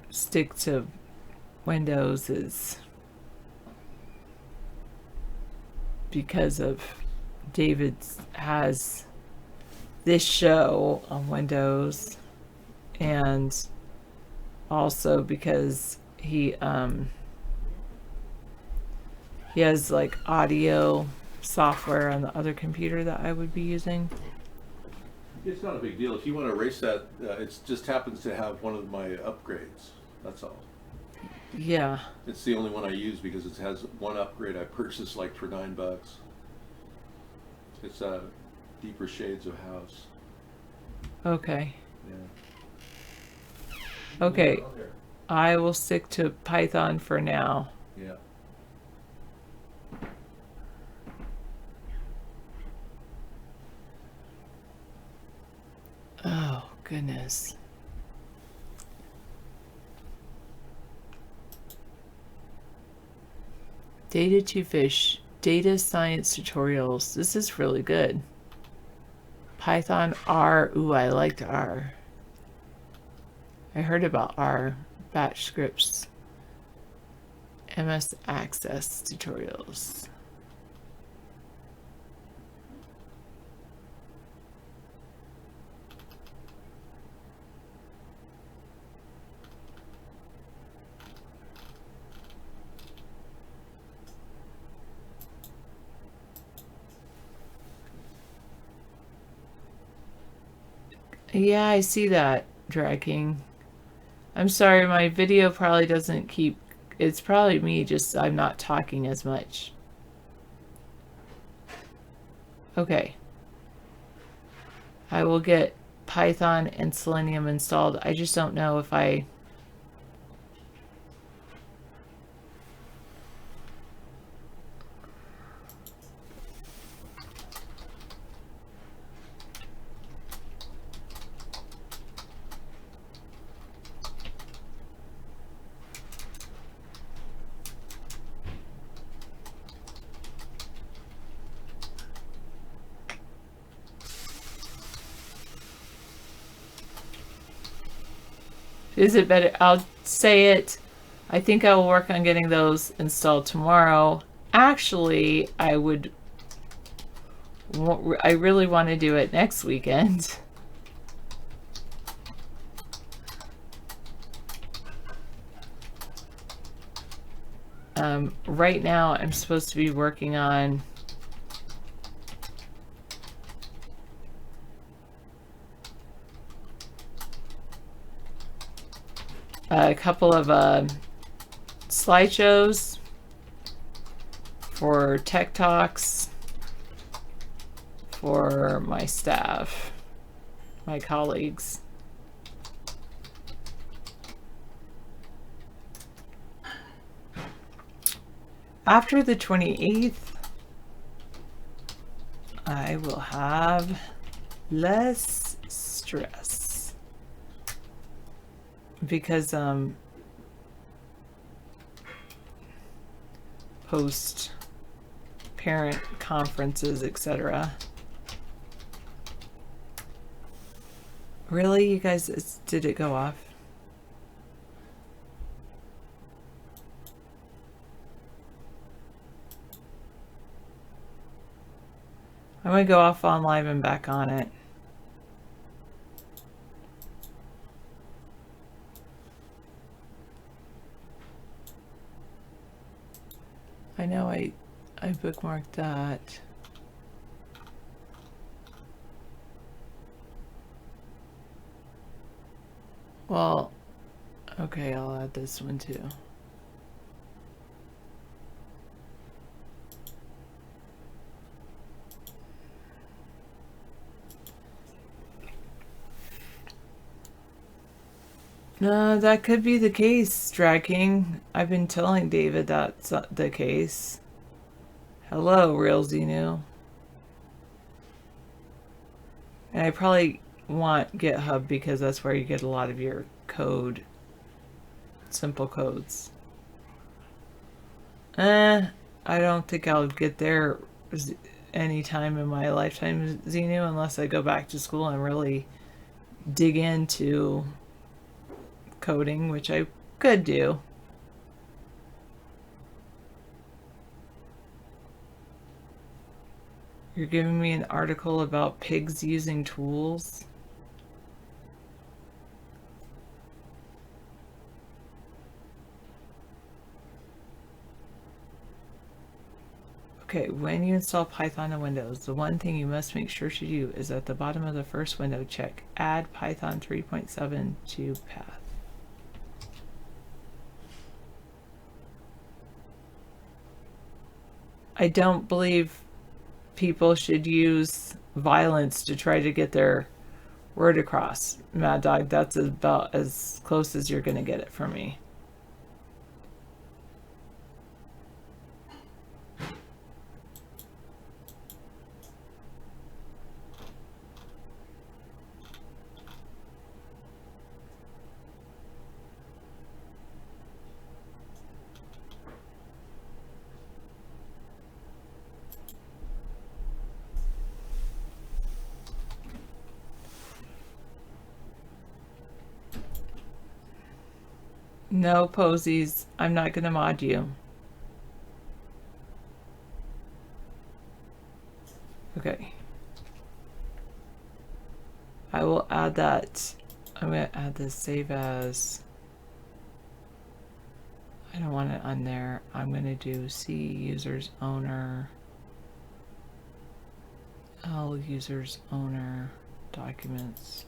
Speaker 4: stick to Windows is because of David has this show on Windows, and also because he has like audio software on the other computer that I would be using.
Speaker 2: It's not a big deal. If you want to erase that, it just happens to have one of my upgrades. That's all.
Speaker 4: Yeah.
Speaker 2: It's the only one I use because it has one upgrade I purchased like for $9. It's Deeper Shades of House.
Speaker 4: Okay.
Speaker 2: Yeah.
Speaker 4: Okay. I will stick to Python for now.
Speaker 2: Yeah.
Speaker 4: Oh, goodness. Data to Fish, data science tutorials. This is really good. Python, R. Ooh, I liked R. I heard about R. Batch scripts. MS Access tutorials. Yeah, I see that, Drag. I'm sorry, my video probably doesn't keep... It's probably me, just I'm not talking as much. Okay. I will get Python and Selenium installed. I just don't know if I... Is it better? I'll say it. I think I will work on getting those installed tomorrow. Actually, I really want to do it next weekend. Right now, I'm supposed to be working on a couple of slideshows for Tech Talks for my staff, my colleagues. After the 28th, I will have less stress because post parent conferences, etc. Really, you guys, did it go off? I'm going to go off on live and back on it. I know I bookmarked that. Well, okay, I'll add this one too. No, that could be the case, Drag King. I've been telling David that's the case. Hello, Real Xenu. And I probably want GitHub because that's where you get a lot of your code, simple codes. I don't think I'll get there any time in my lifetime, Xenu, unless I go back to school and really dig into coding, which I could do. You're giving me an article about pigs using tools. Okay, when you install Python on Windows, the one thing you must make sure to do is at the bottom of the first window, check Add Python 3.7 to Path. I don't believe people should use violence to try to get their word across. Mad Dog, that's about as close as you're going to get it from me. No posies. I'm not going to mod you. Okay. I will add that. I'm going to add this save as. I don't want it on there. I'm going to do C users owner. L users owner documents.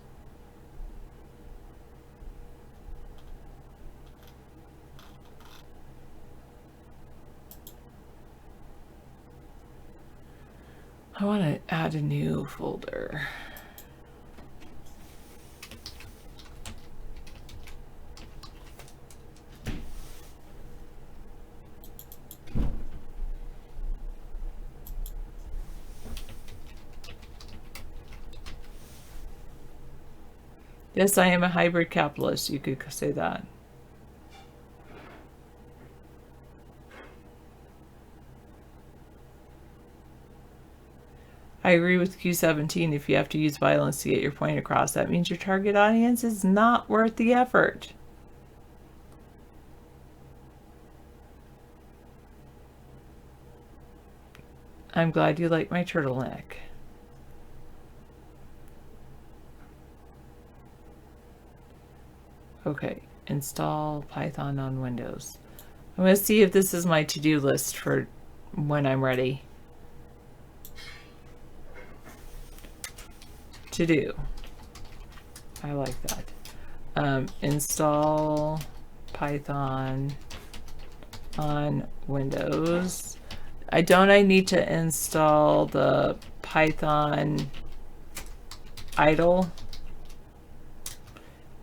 Speaker 4: I want to add a new folder. Yes, I am a hybrid capitalist. You could say that. I agree with Q17. If you have to use violence to get your point across, that means your target audience is not worth the effort. I'm glad you like my turtleneck. Okay, install Python on Windows. I'm going to see if this is my to-do list for when I'm ready. To do. I like that. Install Python on Windows. I need to install the Python idle,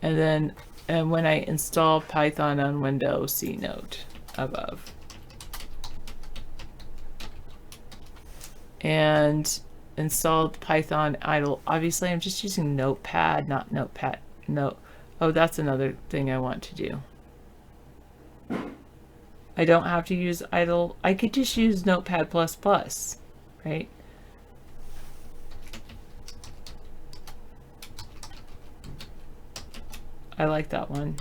Speaker 4: and when I install Python on Windows, see note above. And installed Python idle. Obviously, I'm just using Notepad, not Notepad. No. Oh, that's another thing I want to do. I don't have to use idle. I could just use Notepad++, right? I like that one.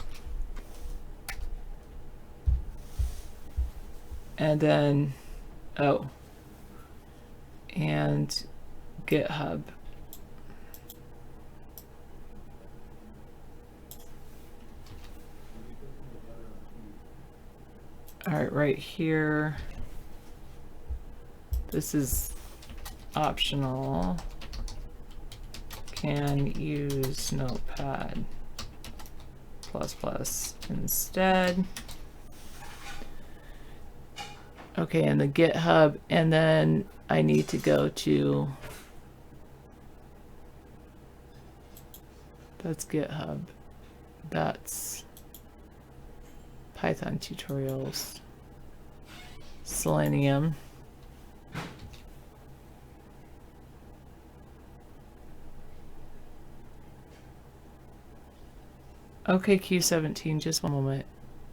Speaker 4: And then, oh, and GitHub. All right, right here. This is optional. Can use Notepad++ instead. Okay, and the GitHub, and then I need to go to, that's GitHub. That's Python tutorials, Selenium. Okay, Q17, just one moment.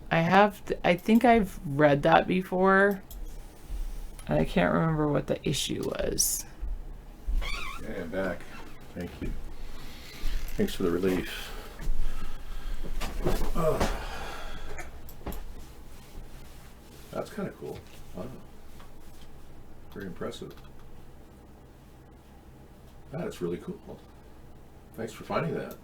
Speaker 4: I think I've read that before, and I can't remember what the issue was.
Speaker 2: Okay, I'm back. Thank you. Thanks for the relief. Oh. That's kind of cool. Wow. Very impressive. That's really cool. Thanks for finding that.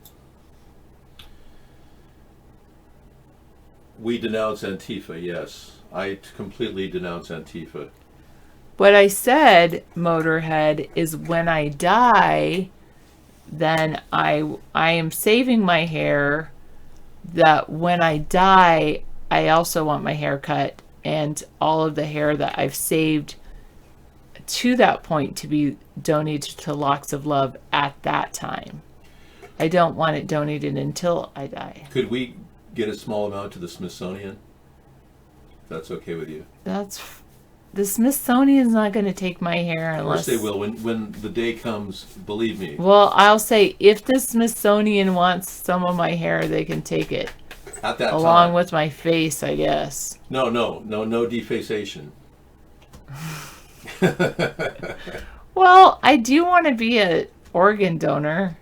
Speaker 2: We denounce Antifa, yes. I completely denounce Antifa.
Speaker 4: What I said, Motorhead, is when I die, then I am saving my hair, that when I die, I also want my hair cut, and all of the hair that I've saved to that point to be donated to Locks of Love at that time. I don't want it donated until I die.
Speaker 2: Could we get a small amount to the Smithsonian? If that's okay with you.
Speaker 4: The Smithsonian's not going to take my hair unless...
Speaker 2: Of course they will. When the day comes, believe me.
Speaker 4: Well, I'll say if the Smithsonian wants some of my hair, they can take it.
Speaker 2: At that
Speaker 4: along
Speaker 2: time.
Speaker 4: with my face, I guess.
Speaker 2: No defacation.
Speaker 4: Well, I do want to be an organ donor.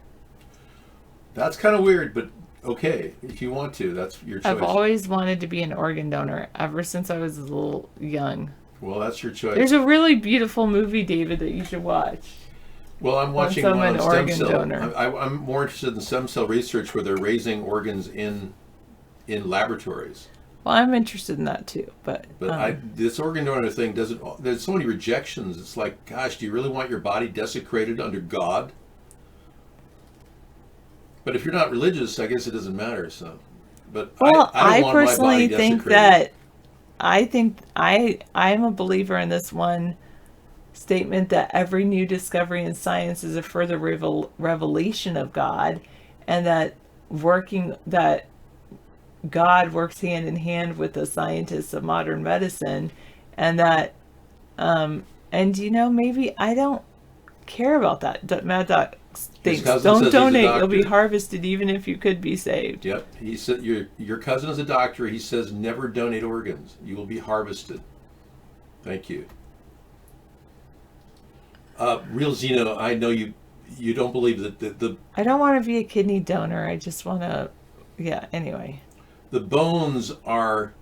Speaker 2: That's kind of weird, but okay. If you want to, that's your choice.
Speaker 4: I've always wanted to be an organ donor ever since I was a little young.
Speaker 2: Well, that's your choice.
Speaker 4: There's a really beautiful movie, David, that you should watch.
Speaker 2: Well, I'm watching one on stem cell. I'm more interested in stem cell research where they're raising organs in laboratories.
Speaker 4: Well, I'm interested in that too, but
Speaker 2: this organ donor thing doesn't. There's so many rejections. It's like, gosh, do you really want your body desecrated under God? But if you're not religious, I guess it doesn't matter. So, but
Speaker 4: well,
Speaker 2: I don't want my
Speaker 4: personally
Speaker 2: body
Speaker 4: think
Speaker 2: desecrated.
Speaker 4: that I'm a believer in this one statement that every new discovery in science is a further revelation of God, and that God works hand in hand with the scientists of modern medicine, and that, and maybe I don't care about that. Mad Doc thinks, don't donate, you'll be harvested even if you could be saved.
Speaker 2: Yep, he said your cousin is a doctor. He says never donate organs. You will be harvested. Thank you. Real Zeno, I know you don't believe that the
Speaker 4: I don't want to be a kidney donor. I just want to, anyway.
Speaker 2: The bones are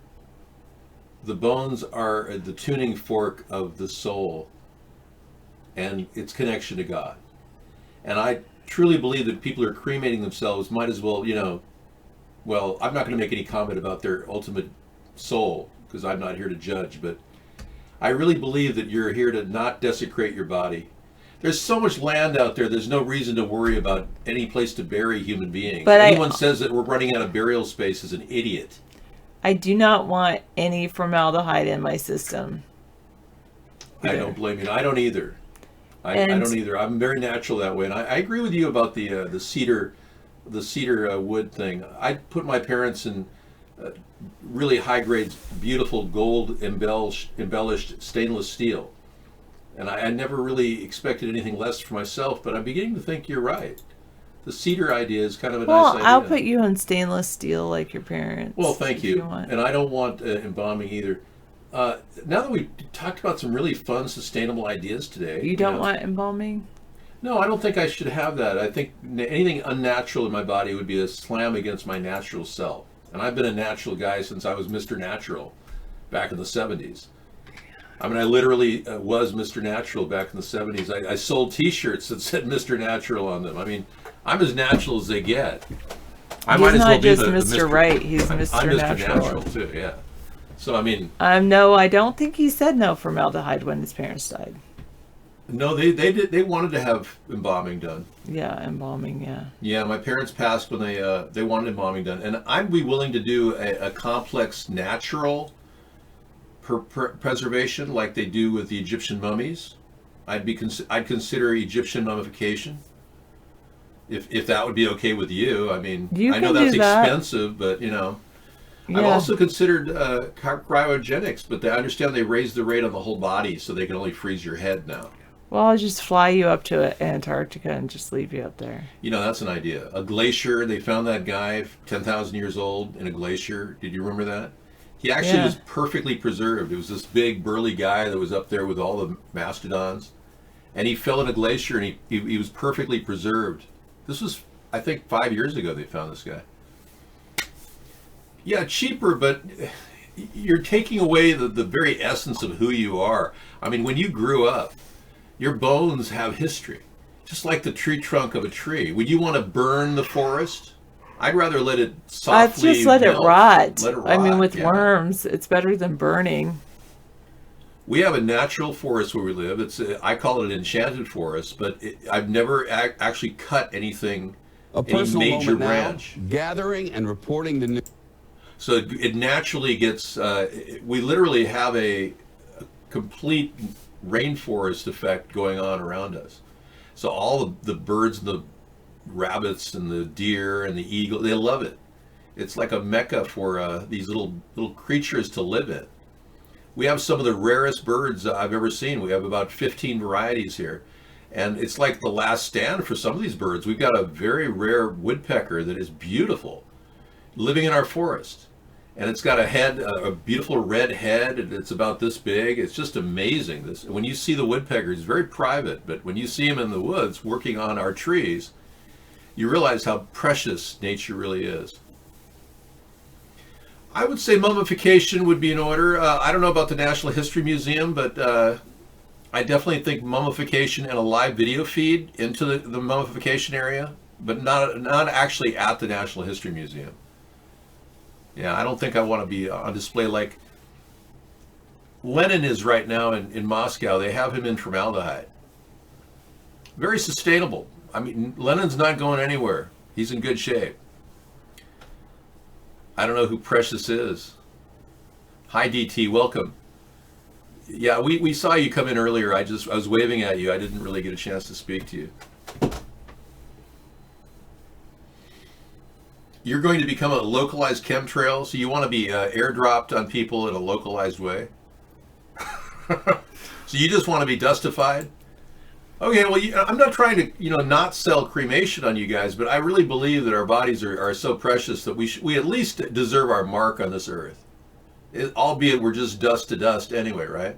Speaker 2: the tuning fork of the soul and its connection to God. And I truly believe that people who are cremating themselves might as well, well, I'm not going to make any comment about their ultimate soul because I'm not here to judge, but I really believe that you're here to not desecrate your body. There's so much land out there, there's no reason to worry about any place to bury human beings. But anyone says that we're running out of burial space is an idiot.
Speaker 4: I do not want any formaldehyde in my system.
Speaker 2: I don't blame you. I don't either. I don't either. I'm very natural that way, and I agree with you about the cedar wood thing. I put my parents in really high grade, beautiful gold embellished stainless steel, and I never really expected anything less for myself. But I'm beginning to think you're right. The cedar idea is kind of a nice idea.
Speaker 4: I'll put you in stainless steel like your parents.
Speaker 2: Well, thank you.
Speaker 4: Want.
Speaker 2: And I don't want embalming either. Now that we've talked about some really fun, sustainable ideas today.
Speaker 4: You don't want embalming?
Speaker 2: No, I don't think I should have that. I think anything unnatural in my body would be a slam against my natural self. And I've been a natural guy since I was Mr. Natural back in the 70s. I mean, I literally was Mr. Natural back in the 70s. I sold T-shirts that said Mr. Natural on them. I mean, I'm as natural as they get. I
Speaker 4: He's
Speaker 2: might as
Speaker 4: not
Speaker 2: well
Speaker 4: just
Speaker 2: be the
Speaker 4: Mr. Right. He's
Speaker 2: I'm
Speaker 4: Mr.
Speaker 2: Natural too. Yeah. So I mean.
Speaker 4: No, I don't think he said no formaldehyde when his parents died.
Speaker 2: No, they did. They wanted to have embalming done.
Speaker 4: Yeah, embalming. Yeah.
Speaker 2: Yeah, my parents passed when they wanted embalming done, and I'd be willing to do a complex natural preservation like they do with the Egyptian mummies. I'd consider Egyptian mummification. If that would be okay with you. I mean, I know that's expensive, but you know. Yeah. I've also considered cryogenics, but I understand they raised the rate on the whole body, so they can only freeze your head now.
Speaker 4: Well, I'll just fly you up to Antarctica and just leave you up there.
Speaker 2: You know, that's an idea. A glacier, they found that guy 10,000 years old in a glacier. Did you remember that? He actually was perfectly preserved. It was this big, burly guy that was up there with all the mastodons. And he fell in a glacier, and he was perfectly preserved. This was, I think, 5 years ago they found this guy. Yeah, cheaper, but you're taking away the very essence of who you are. I mean, when you grew up, your bones have history, just like the tree trunk of a tree. Would you want to burn the forest? I'd rather let it softly
Speaker 4: just let it rot.
Speaker 2: Let it rot.
Speaker 4: I mean, with worms, it's better than burning.
Speaker 2: We have a natural forest where we live. I call it an enchanted forest, but I've never actually cut anything, any major branch.
Speaker 3: Now, gathering and reporting the news.
Speaker 2: So it naturally gets, we literally have a complete rainforest effect going on around us. So all the birds and the rabbits and the deer and the eagle, they love it. It's like a mecca for these little creatures to live in. We have some of the rarest birds I've ever seen. We have about 15 varieties here. And it's like the last stand for some of these birds. We've got a very rare woodpecker that is beautiful living in our forest. And it's got a beautiful red head, and it's about this big. It's just amazing. When you see the woodpecker, he's very private, but when you see him in the woods working on our trees, you realize how precious nature really is. I would say mummification would be in order. I don't know about the National History Museum, but I definitely think mummification and a live video feed into the mummification area, but not actually at the National History Museum. Yeah, I don't think I want to be on display like Lenin is right now in Moscow. They have him in formaldehyde. Very sustainable. I mean, Lenin's not going anywhere. He's in good shape. I don't know who Precious is. Hi, DT. Welcome. Yeah, we saw you come in earlier. I was waving at you. I didn't really get a chance to speak to you. You're going to become a localized chemtrail, so you want to be airdropped on people in a localized way. So you just want to be dustified? Okay, well, I'm not trying to, not sell cremation on you guys, but I really believe that our bodies are so precious that we at least deserve our mark on this earth. Albeit we're just dust to dust anyway, right?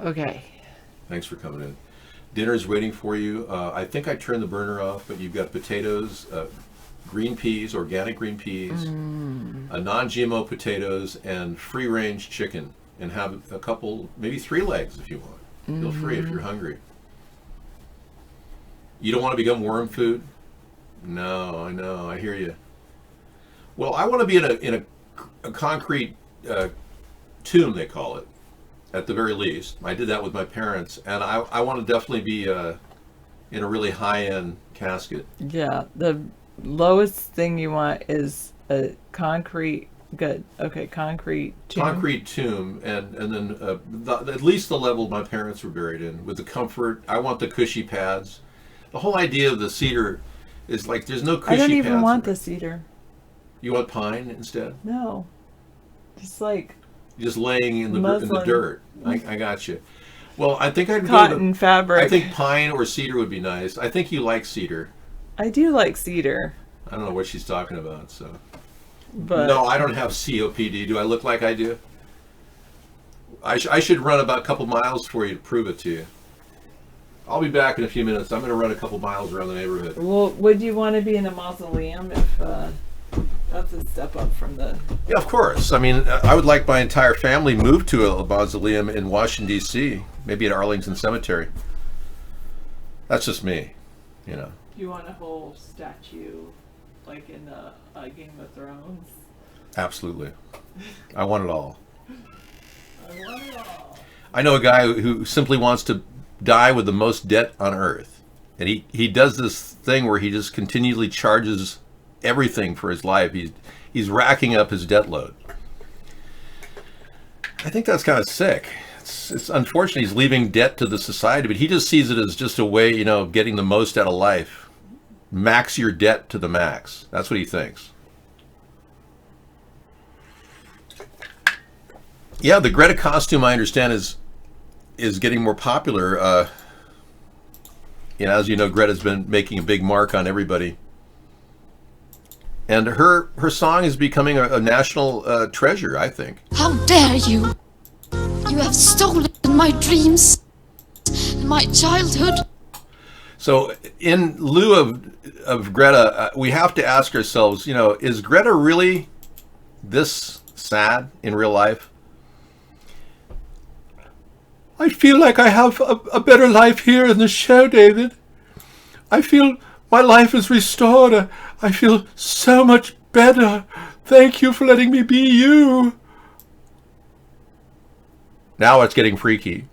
Speaker 4: Okay.
Speaker 2: Thanks for coming in. Dinner's waiting for you. I think I turned the burner off, but you've got potatoes, green peas, organic green peas, non-GMO potatoes, and free-range chicken. And have a couple, maybe 3 legs if you want. Feel free if you're hungry. You don't want to become worm food? No, I know. I hear you. Well, I want to be in a concrete tomb, they call it, at the very least. I did that with my parents, and I want to definitely be in a really high-end casket.
Speaker 4: Yeah, lowest thing you want is a concrete. Good. Okay, concrete tomb.
Speaker 2: Concrete tomb, and then at least the level my parents were buried in, with the comfort. I want the cushy pads. The whole idea of the cedar is like there's no cushy
Speaker 4: I don't
Speaker 2: pads.
Speaker 4: even want the cedar.
Speaker 2: You want pine instead?
Speaker 4: No. Just like
Speaker 2: Just laying in the
Speaker 4: muslin.
Speaker 2: dirt. I got you. Well, I think I'd go
Speaker 4: Cotton fabric.
Speaker 2: I think pine or cedar would be nice. I think you like cedar.
Speaker 4: I do like cedar,
Speaker 2: I don't know what she's talking about, so.
Speaker 4: but
Speaker 2: No, I don't have COPD. Do I look like I do? I should run about a couple miles for you to prove it to you. I'll be back in a few minutes. I'm going to run a couple miles around the neighborhood.
Speaker 4: well, would you want to be in a mausoleum if that's a step up from the?
Speaker 2: Yeah, of course. I mean, I would like my entire family moved to a mausoleum in Washington, D.C., maybe at Arlington Cemetery. That's just me, you know.
Speaker 4: You want a whole statue, like in the Game of Thrones?
Speaker 2: Absolutely. I want it all.
Speaker 4: I want it all.
Speaker 2: I know a guy who simply wants to die with the most debt on earth. And he does this thing where he just continually charges everything for his life. He's racking up his debt load. I think that's kind of sick. It's unfortunate he's leaving debt to the society, but he just sees it as just a way, you know, of getting the most out of life. Max your debt to the max. That's what he thinks. Yeah, the Greta costume, I understand, is getting more popular. You know, as you know, Greta's been making a big mark on everybody, and her song is becoming a national treasure, I think.
Speaker 5: How dare you! You have stolen my dreams, my childhood.
Speaker 2: So, in lieu of Greta, we have to ask ourselves, you know, is Greta really this sad in real life? I feel like I have a better life here in the show, David. I feel my life is restored. I feel so much better. Thank you for letting me be you. Now it's getting freaky.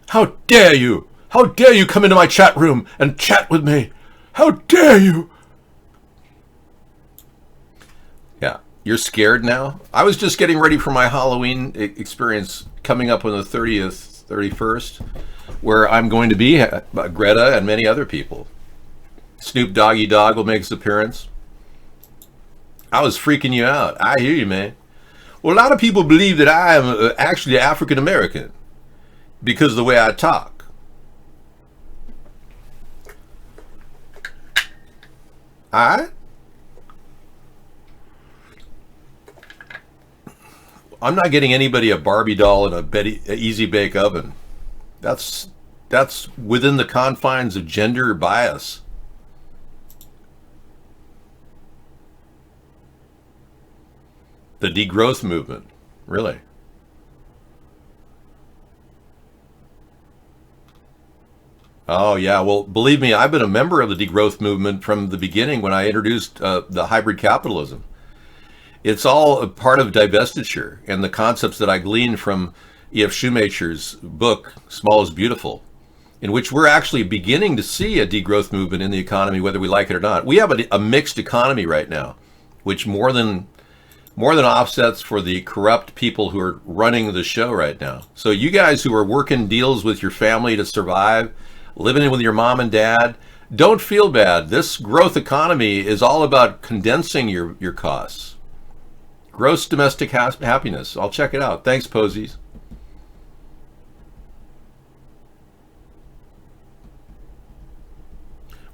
Speaker 2: How dare you? How dare you come into my chat room and chat with me? How dare you? Yeah, you're scared now? I was just getting ready for my Halloween experience coming up on the 30th, 31st, where I'm going to be Greta and many other people. Snoop Doggy Dogg will make his appearance. I was freaking you out. I hear you, man. Well, a lot of people believe that I am actually African American because of the way I talk. I'm not getting anybody a Barbie doll and a Easy Bake Oven. That's within the confines of gender bias. The degrowth movement, really. Oh, yeah. Well, believe me, I've been a member of the degrowth movement from the beginning when I introduced the hybrid capitalism. It's all a part of divestiture and the concepts that I gleaned from E.F. Shoemaker's book, Small is Beautiful, in which we're actually beginning to see a degrowth movement in the economy, whether we like it or not. We have a mixed economy right now, which more than offsets for the corrupt people who are running the show right now. So you guys who are working deals with your family to survive, living with your mom and dad, don't feel bad. This growth economy is all about condensing your costs. Gross domestic happiness. I'll check it out. Thanks, Posies.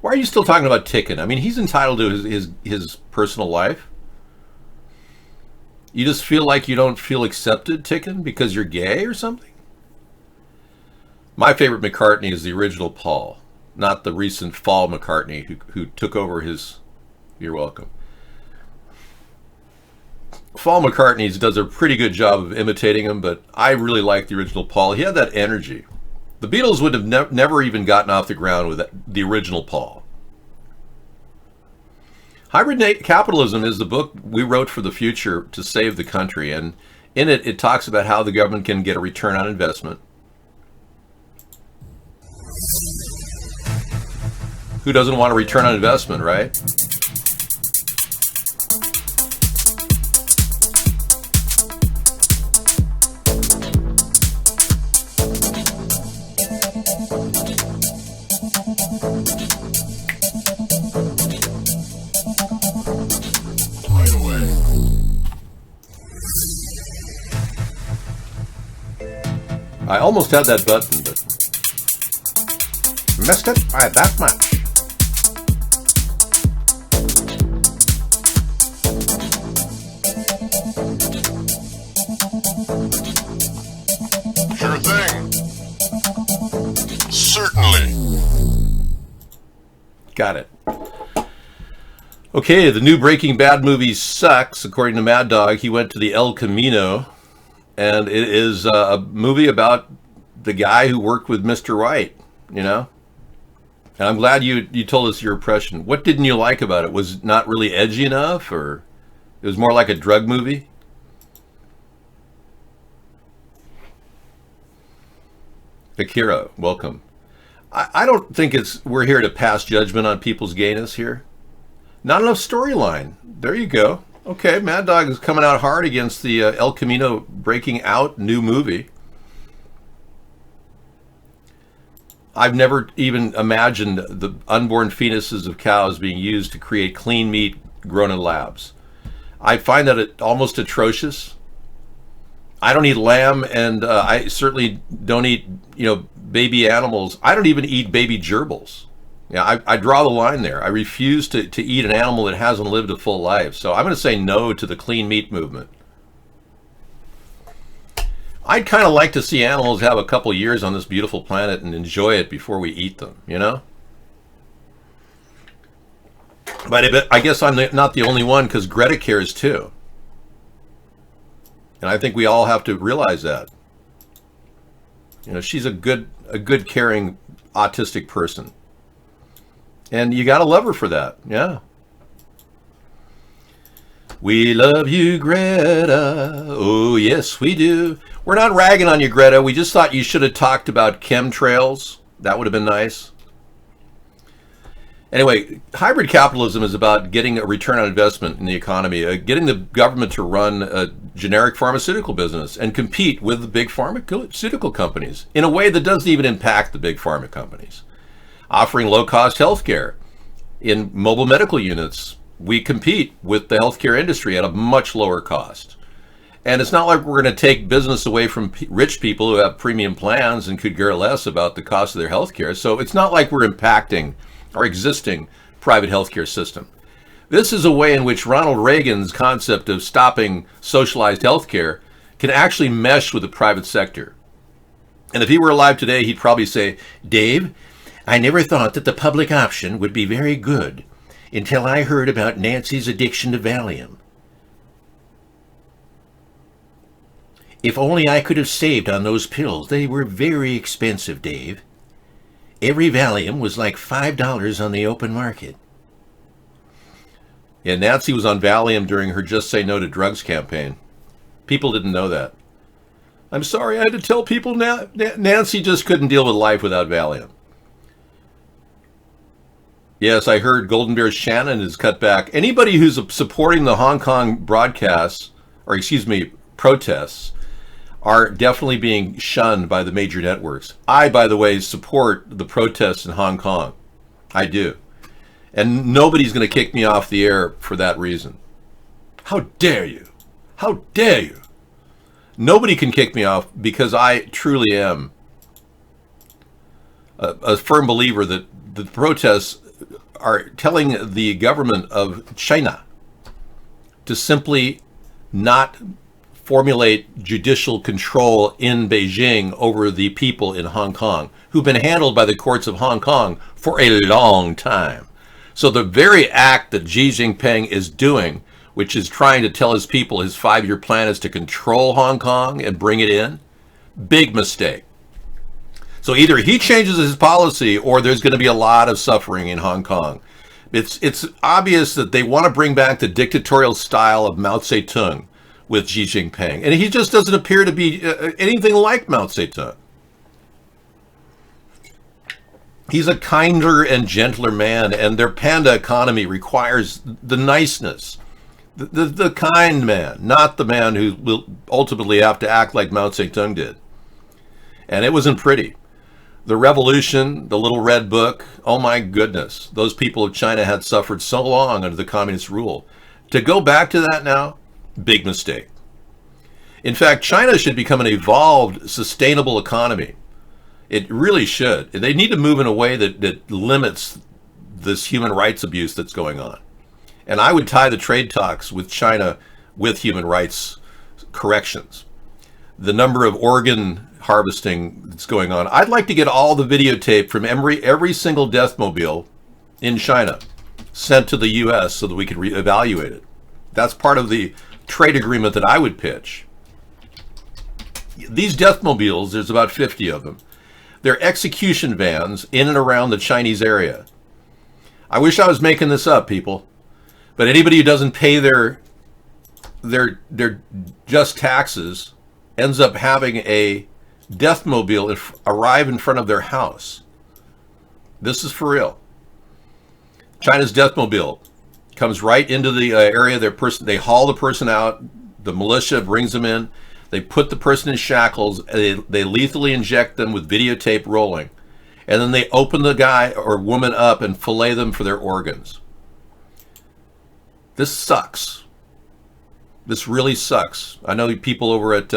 Speaker 2: Why are you still talking about Ticken? I mean, he's entitled to his personal life. You just feel like you don't feel accepted, Ticken, because you're gay or something? My favorite McCartney is the original Paul, not the recent Fall McCartney who took over his... You're welcome. Paul McCartney does a pretty good job of imitating him, but I really like the original Paul. He had that energy. The Beatles would have never even gotten off the ground with the original Paul. Hybrid Capitalism is the book we wrote for the future to save the country, and in it, it talks about how the government can get a return on investment. Who doesn't want a return on investment, right? I almost had that button, but missed it by that much.
Speaker 6: Sure thing. Certainly.
Speaker 2: Got it. Okay, the new Breaking Bad movie sucks, according to Mad Dog. He went to the El Camino, and it is a movie about the guy who worked with Mr. White, you know? And I'm glad you told us your impression. What didn't you like about it? Was it not really edgy enough, or it was more like a drug movie? Akira, welcome. I don't think we're here to pass judgment on people's gayness here. Not enough storyline. There you go. Okay, Mad Dog is coming out hard against the El Camino Breaking Out new movie. I've never even imagined the unborn fetuses of cows being used to create clean meat grown in labs. I find that almost atrocious. I don't eat lamb, and I certainly don't eat, baby animals. I don't even eat baby gerbils. Yeah, I draw the line there. I refuse to eat an animal that hasn't lived a full life. So I'm going to say no to the clean meat movement. I'd kind of like to see animals have a couple years on this beautiful planet and enjoy it before we eat them, you know? But I guess I'm not the only one, because Greta cares too. And I think we all have to realize that. She's a good, caring, autistic person. And you got to love her for that. Yeah. We love you, Greta. Oh, yes, we do. We're not ragging on you, Greta. We just thought you should have talked about chemtrails. That would have been nice. Anyway, hybrid capitalism is about getting a return on investment in the economy, getting the government to run a generic pharmaceutical business and compete with the big pharmaceutical companies in a way that doesn't even impact the big pharma companies. Offering low-cost health care. In mobile medical units, we compete with the healthcare industry at a much lower cost. And it's not like we're going to take business away from rich people who have premium plans and could care less about the cost of their healthcare. So it's not like we're impacting our existing private healthcare system. This is a way in which Ronald Reagan's concept of stopping socialized healthcare can actually mesh with the private sector. And if he were alive today, he'd probably say, Dave, I never thought that the public option would be very good until I heard about Nancy's addiction to Valium. If only I could have saved on those pills. They were very expensive, Dave. Every Valium was like $5 on the open market. Yeah, Nancy was on Valium during her Just Say No to Drugs campaign. People didn't know that. I'm sorry, I had to tell people Nancy just couldn't deal with life without Valium. Yes, I heard Golden Bear Shannon is cut back. Anybody who's supporting the Hong Kong broadcasts, protests, are definitely being shunned by the major networks. I, by the way, support the protests in Hong Kong. I do. And nobody's going to kick me off the air for that reason. How dare you? How dare you? Nobody can kick me off because I truly am a firm believer that the protests are telling the government of China to simply not formulate judicial control in Beijing over the people in Hong Kong, who've been handled by the courts of Hong Kong for a long time. So the very act that Xi Jinping is doing, which is trying to tell his people his 5-year plan is to control Hong Kong and bring it in, big mistake. So either he changes his policy or there's going to be a lot of suffering in Hong Kong. It's obvious that they want to bring back the dictatorial style of Mao Zedong with Xi Jinping. And he just doesn't appear to be anything like Mao Zedong. He's a kinder and gentler man, and their panda economy requires the niceness, the kind man, not the man who will ultimately have to act like Mao Zedong did. And it wasn't pretty. The revolution, the little red book, oh my goodness, those people of China had suffered so long under the communist rule. To go back to that now, big mistake. In fact, China should become an evolved, sustainable economy. It really should. They need to move in a way that limits this human rights abuse that's going on. And I would tie the trade talks with China with human rights corrections. The number of organ harvesting that's going on. I'd like to get all the videotape from every single deathmobile in China sent to the U.S. so that we could reevaluate it. That's part of the trade agreement that I would pitch. These deathmobiles, there's about 50 of them. They're execution vans in and around the Chinese area. I wish I was making this up, people. But anybody who doesn't pay their just taxes ends up having a deathmobile arrive in front of their house. This is for real. China's deathmobile comes right into the area. They haul the person out. The militia brings them in. They put the person in shackles. They lethally inject them with videotape rolling. And then they open the guy or woman up and fillet them for their organs. This sucks. This really sucks. I know people over at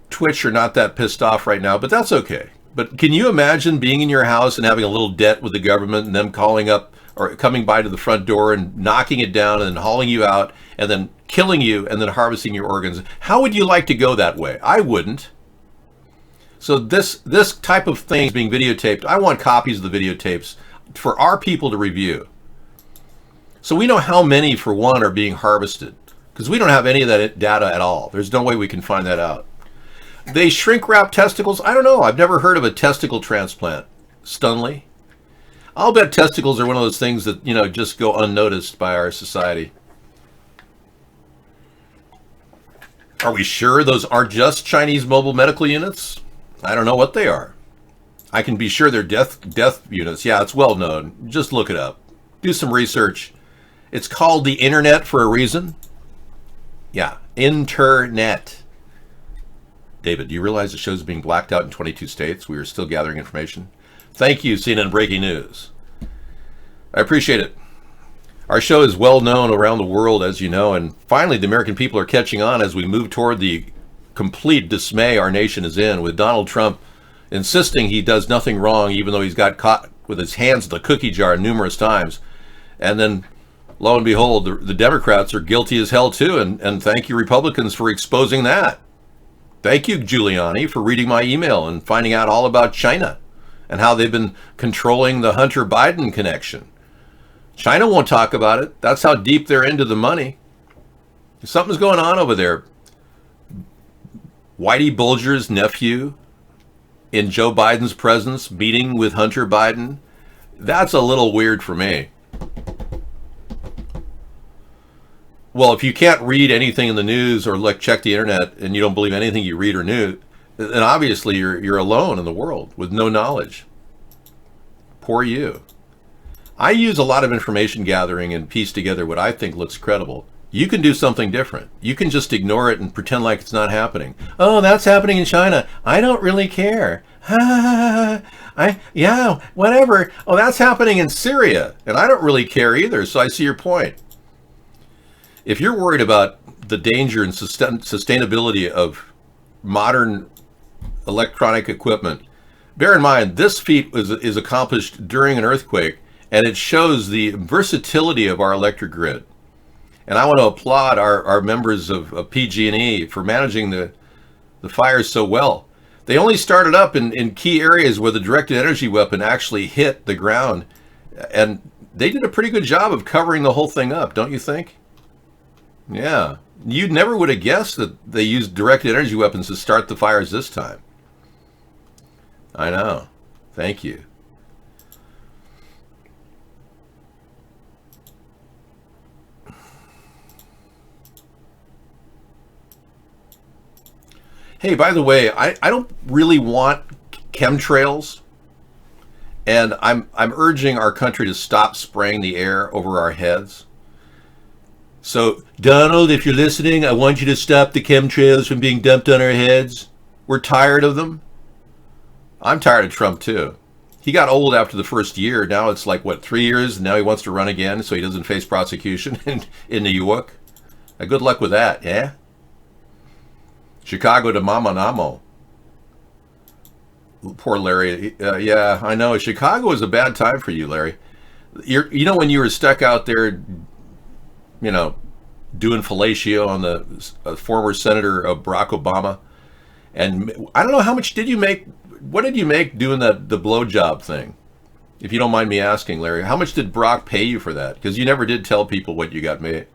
Speaker 2: Twitch are not that pissed off right now, but that's okay. But can you imagine being in your house and having a little debt with the government and them calling up or coming by to the front door and knocking it down and then hauling you out and then killing you and then harvesting your organs? How would you like to go that way? I wouldn't. So this type of thing is being videotaped. I want copies of the videotapes for our people to review. So we know how many, for one, are being harvested. Because we don't have any of that data at all. There's no way we can find that out. They shrink wrap testicles? I don't know. I've never heard of a testicle transplant. Stunley? I'll bet testicles are one of those things that, just go unnoticed by our society. Are we sure those aren't just Chinese mobile medical units? I don't know what they are. I can be sure they're death units. Yeah, it's well known. Just look it up. Do some research. It's called the internet for a reason. Yeah, internet. David, do you realize the show's being blacked out in 22 states? We are still gathering information. Thank you, CNN Breaking News. I appreciate it. Our show is well known around the world, as you know, and finally the American people are catching on as we move toward the complete dismay our nation is in, with Donald Trump insisting he does nothing wrong, even though he's got caught with his hands in the cookie jar numerous times. And then, lo and behold, the Democrats are guilty as hell too, and thank you, Republicans, for exposing that. Thank you, Giuliani, for reading my email and finding out all about China and how they've been controlling the Hunter Biden connection. China won't talk about it. That's how deep they're into the money. Something's going on over there. Whitey Bulger's nephew in Joe Biden's presence meeting with Hunter Biden. That's a little weird for me. Well, if you can't read anything in the news or check the internet and you don't believe anything you read or knew, then obviously you're alone in the world with no knowledge. Poor you. I use a lot of information gathering and piece together what I think looks credible. You can do something different. You can just ignore it and pretend like it's not happening. Oh, that's happening in China. I don't really care. Yeah, whatever. Oh, that's happening in Syria. And I don't really care either, so I see your point. If you're worried about the danger and sustainability of modern electronic equipment, bear in mind this feat is accomplished during an earthquake, and it shows the versatility of our electric grid. And I want to applaud our members of PG&E for managing the fires so well. They only started up in key areas where the directed energy weapon actually hit the ground, and they did a pretty good job of covering the whole thing up, don't you think? Yeah, you never would have guessed that they used directed energy weapons to start the fires this time. I know. Thank you. Hey, by the way, I don't really want chemtrails, and I'm urging our country to stop spraying the air over our heads. So, Donald, if you're listening, I want you to stop the chemtrails from being dumped on our heads. We're tired of them. I'm tired of Trump, too. He got old after the first year. Now it's 3 years, and now he wants to run again so he doesn't face prosecution in New York. Good luck with that, yeah? Chicago to Mamanamo. Poor Larry. Yeah, I know. Chicago was a bad time for you, Larry. You know when you were stuck out there, you know, doing fellatio on the former Senator Barack Obama, and I don't know how much did you make. What did you make doing the blowjob thing? If you don't mind me asking, Larry, how much did Barack pay you for that? Because you never did tell people what you got made.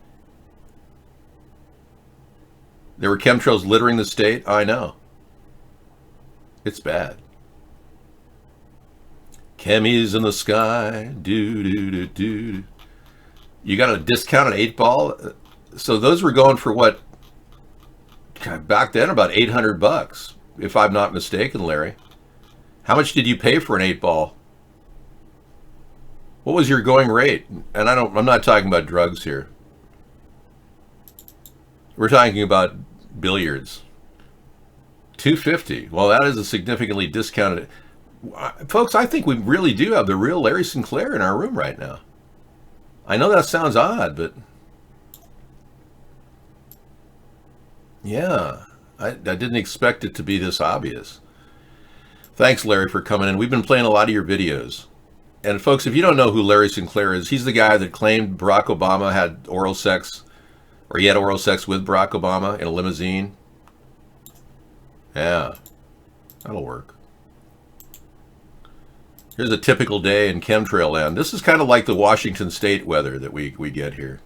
Speaker 2: There were chemtrails littering the state. I know. It's bad. Chemis in the sky. Do do do do. You got a discounted 8-ball. So those were going for what? Back then, about $800, if I'm not mistaken, Larry. How much did you pay for an 8-ball? What was your going rate? And I'm not talking about drugs here. We're talking about billiards. $250. Well, that is a significantly discounted. Folks, I think we really do have the real Larry Sinclair in our room right now. I know that sounds odd, but yeah, I didn't expect it to be this obvious. Thanks, Larry, for coming in. We've been playing a lot of your videos. And folks, if you don't know who Larry Sinclair is, he's the guy that claimed Barack Obama had oral sex, or he had oral sex with Barack Obama in a limousine. Yeah, that'll work. Here's a typical day in chemtrail land. This is kind of like the Washington State weather that we get here.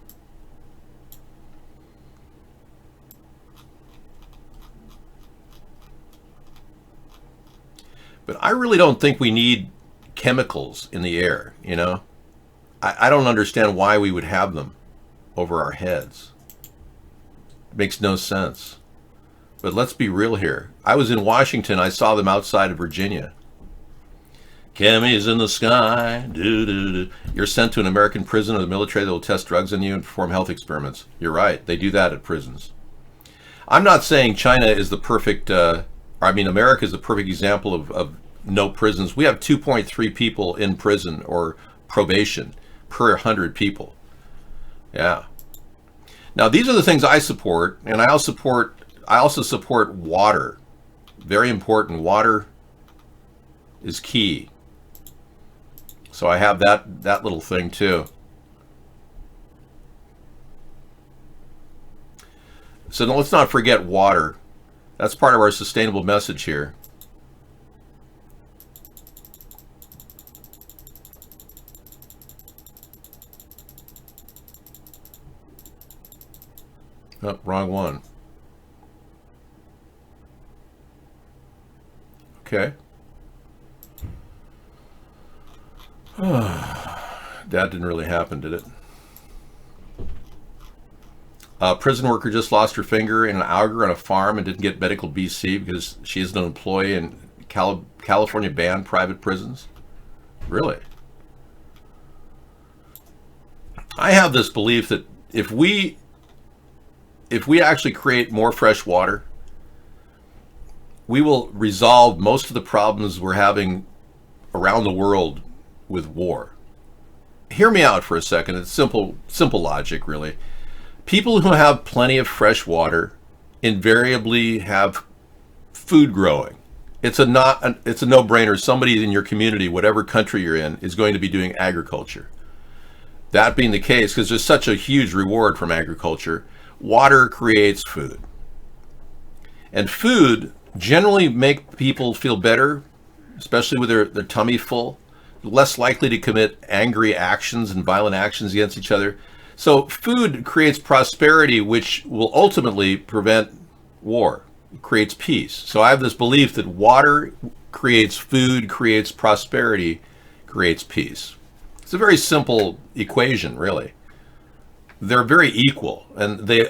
Speaker 2: But I really don't think we need chemicals in the air, you know? I don't understand why we would have them over our heads. It makes no sense. But let's be real here. I was in Washington. I saw them outside of Virginia. Chemis in the sky. Do, do, do. You're sent to an American prison or the military that will test drugs on you and perform health experiments. You're right. They do that at prisons. I'm not saying China is the perfect, America is the perfect example of no prisons. We have 2.3 people in prison or probation per 100 people. Yeah. Now, these are the things I support, and I also support water. Very important. Water is key. So I have that little thing too. So now let's not forget water. That's part of our sustainable message here. Oh, wrong one. Okay. That didn't really happen, did it? A prison worker just lost her finger in an auger on a farm and didn't get medical BC because she is an employee in California banned private prisons. Really? I have this belief that if we actually create more fresh water, we will resolve most of the problems we're having around the world with war. Hear me out for a second. It's simple logic, really. People who have plenty of fresh water invariably have food growing. It's a no-brainer. Somebody in your community, whatever country you're in, is going to be doing agriculture. That being the case, because there's such a huge reward from agriculture, water creates food. And food generally make people feel better, especially with their tummy full, less likely to commit angry actions and violent actions against each other. So food creates prosperity, which will ultimately prevent war. It creates peace. So I have this belief that water creates food, creates prosperity, creates peace. It's a very simple equation, really. They're very equal, and they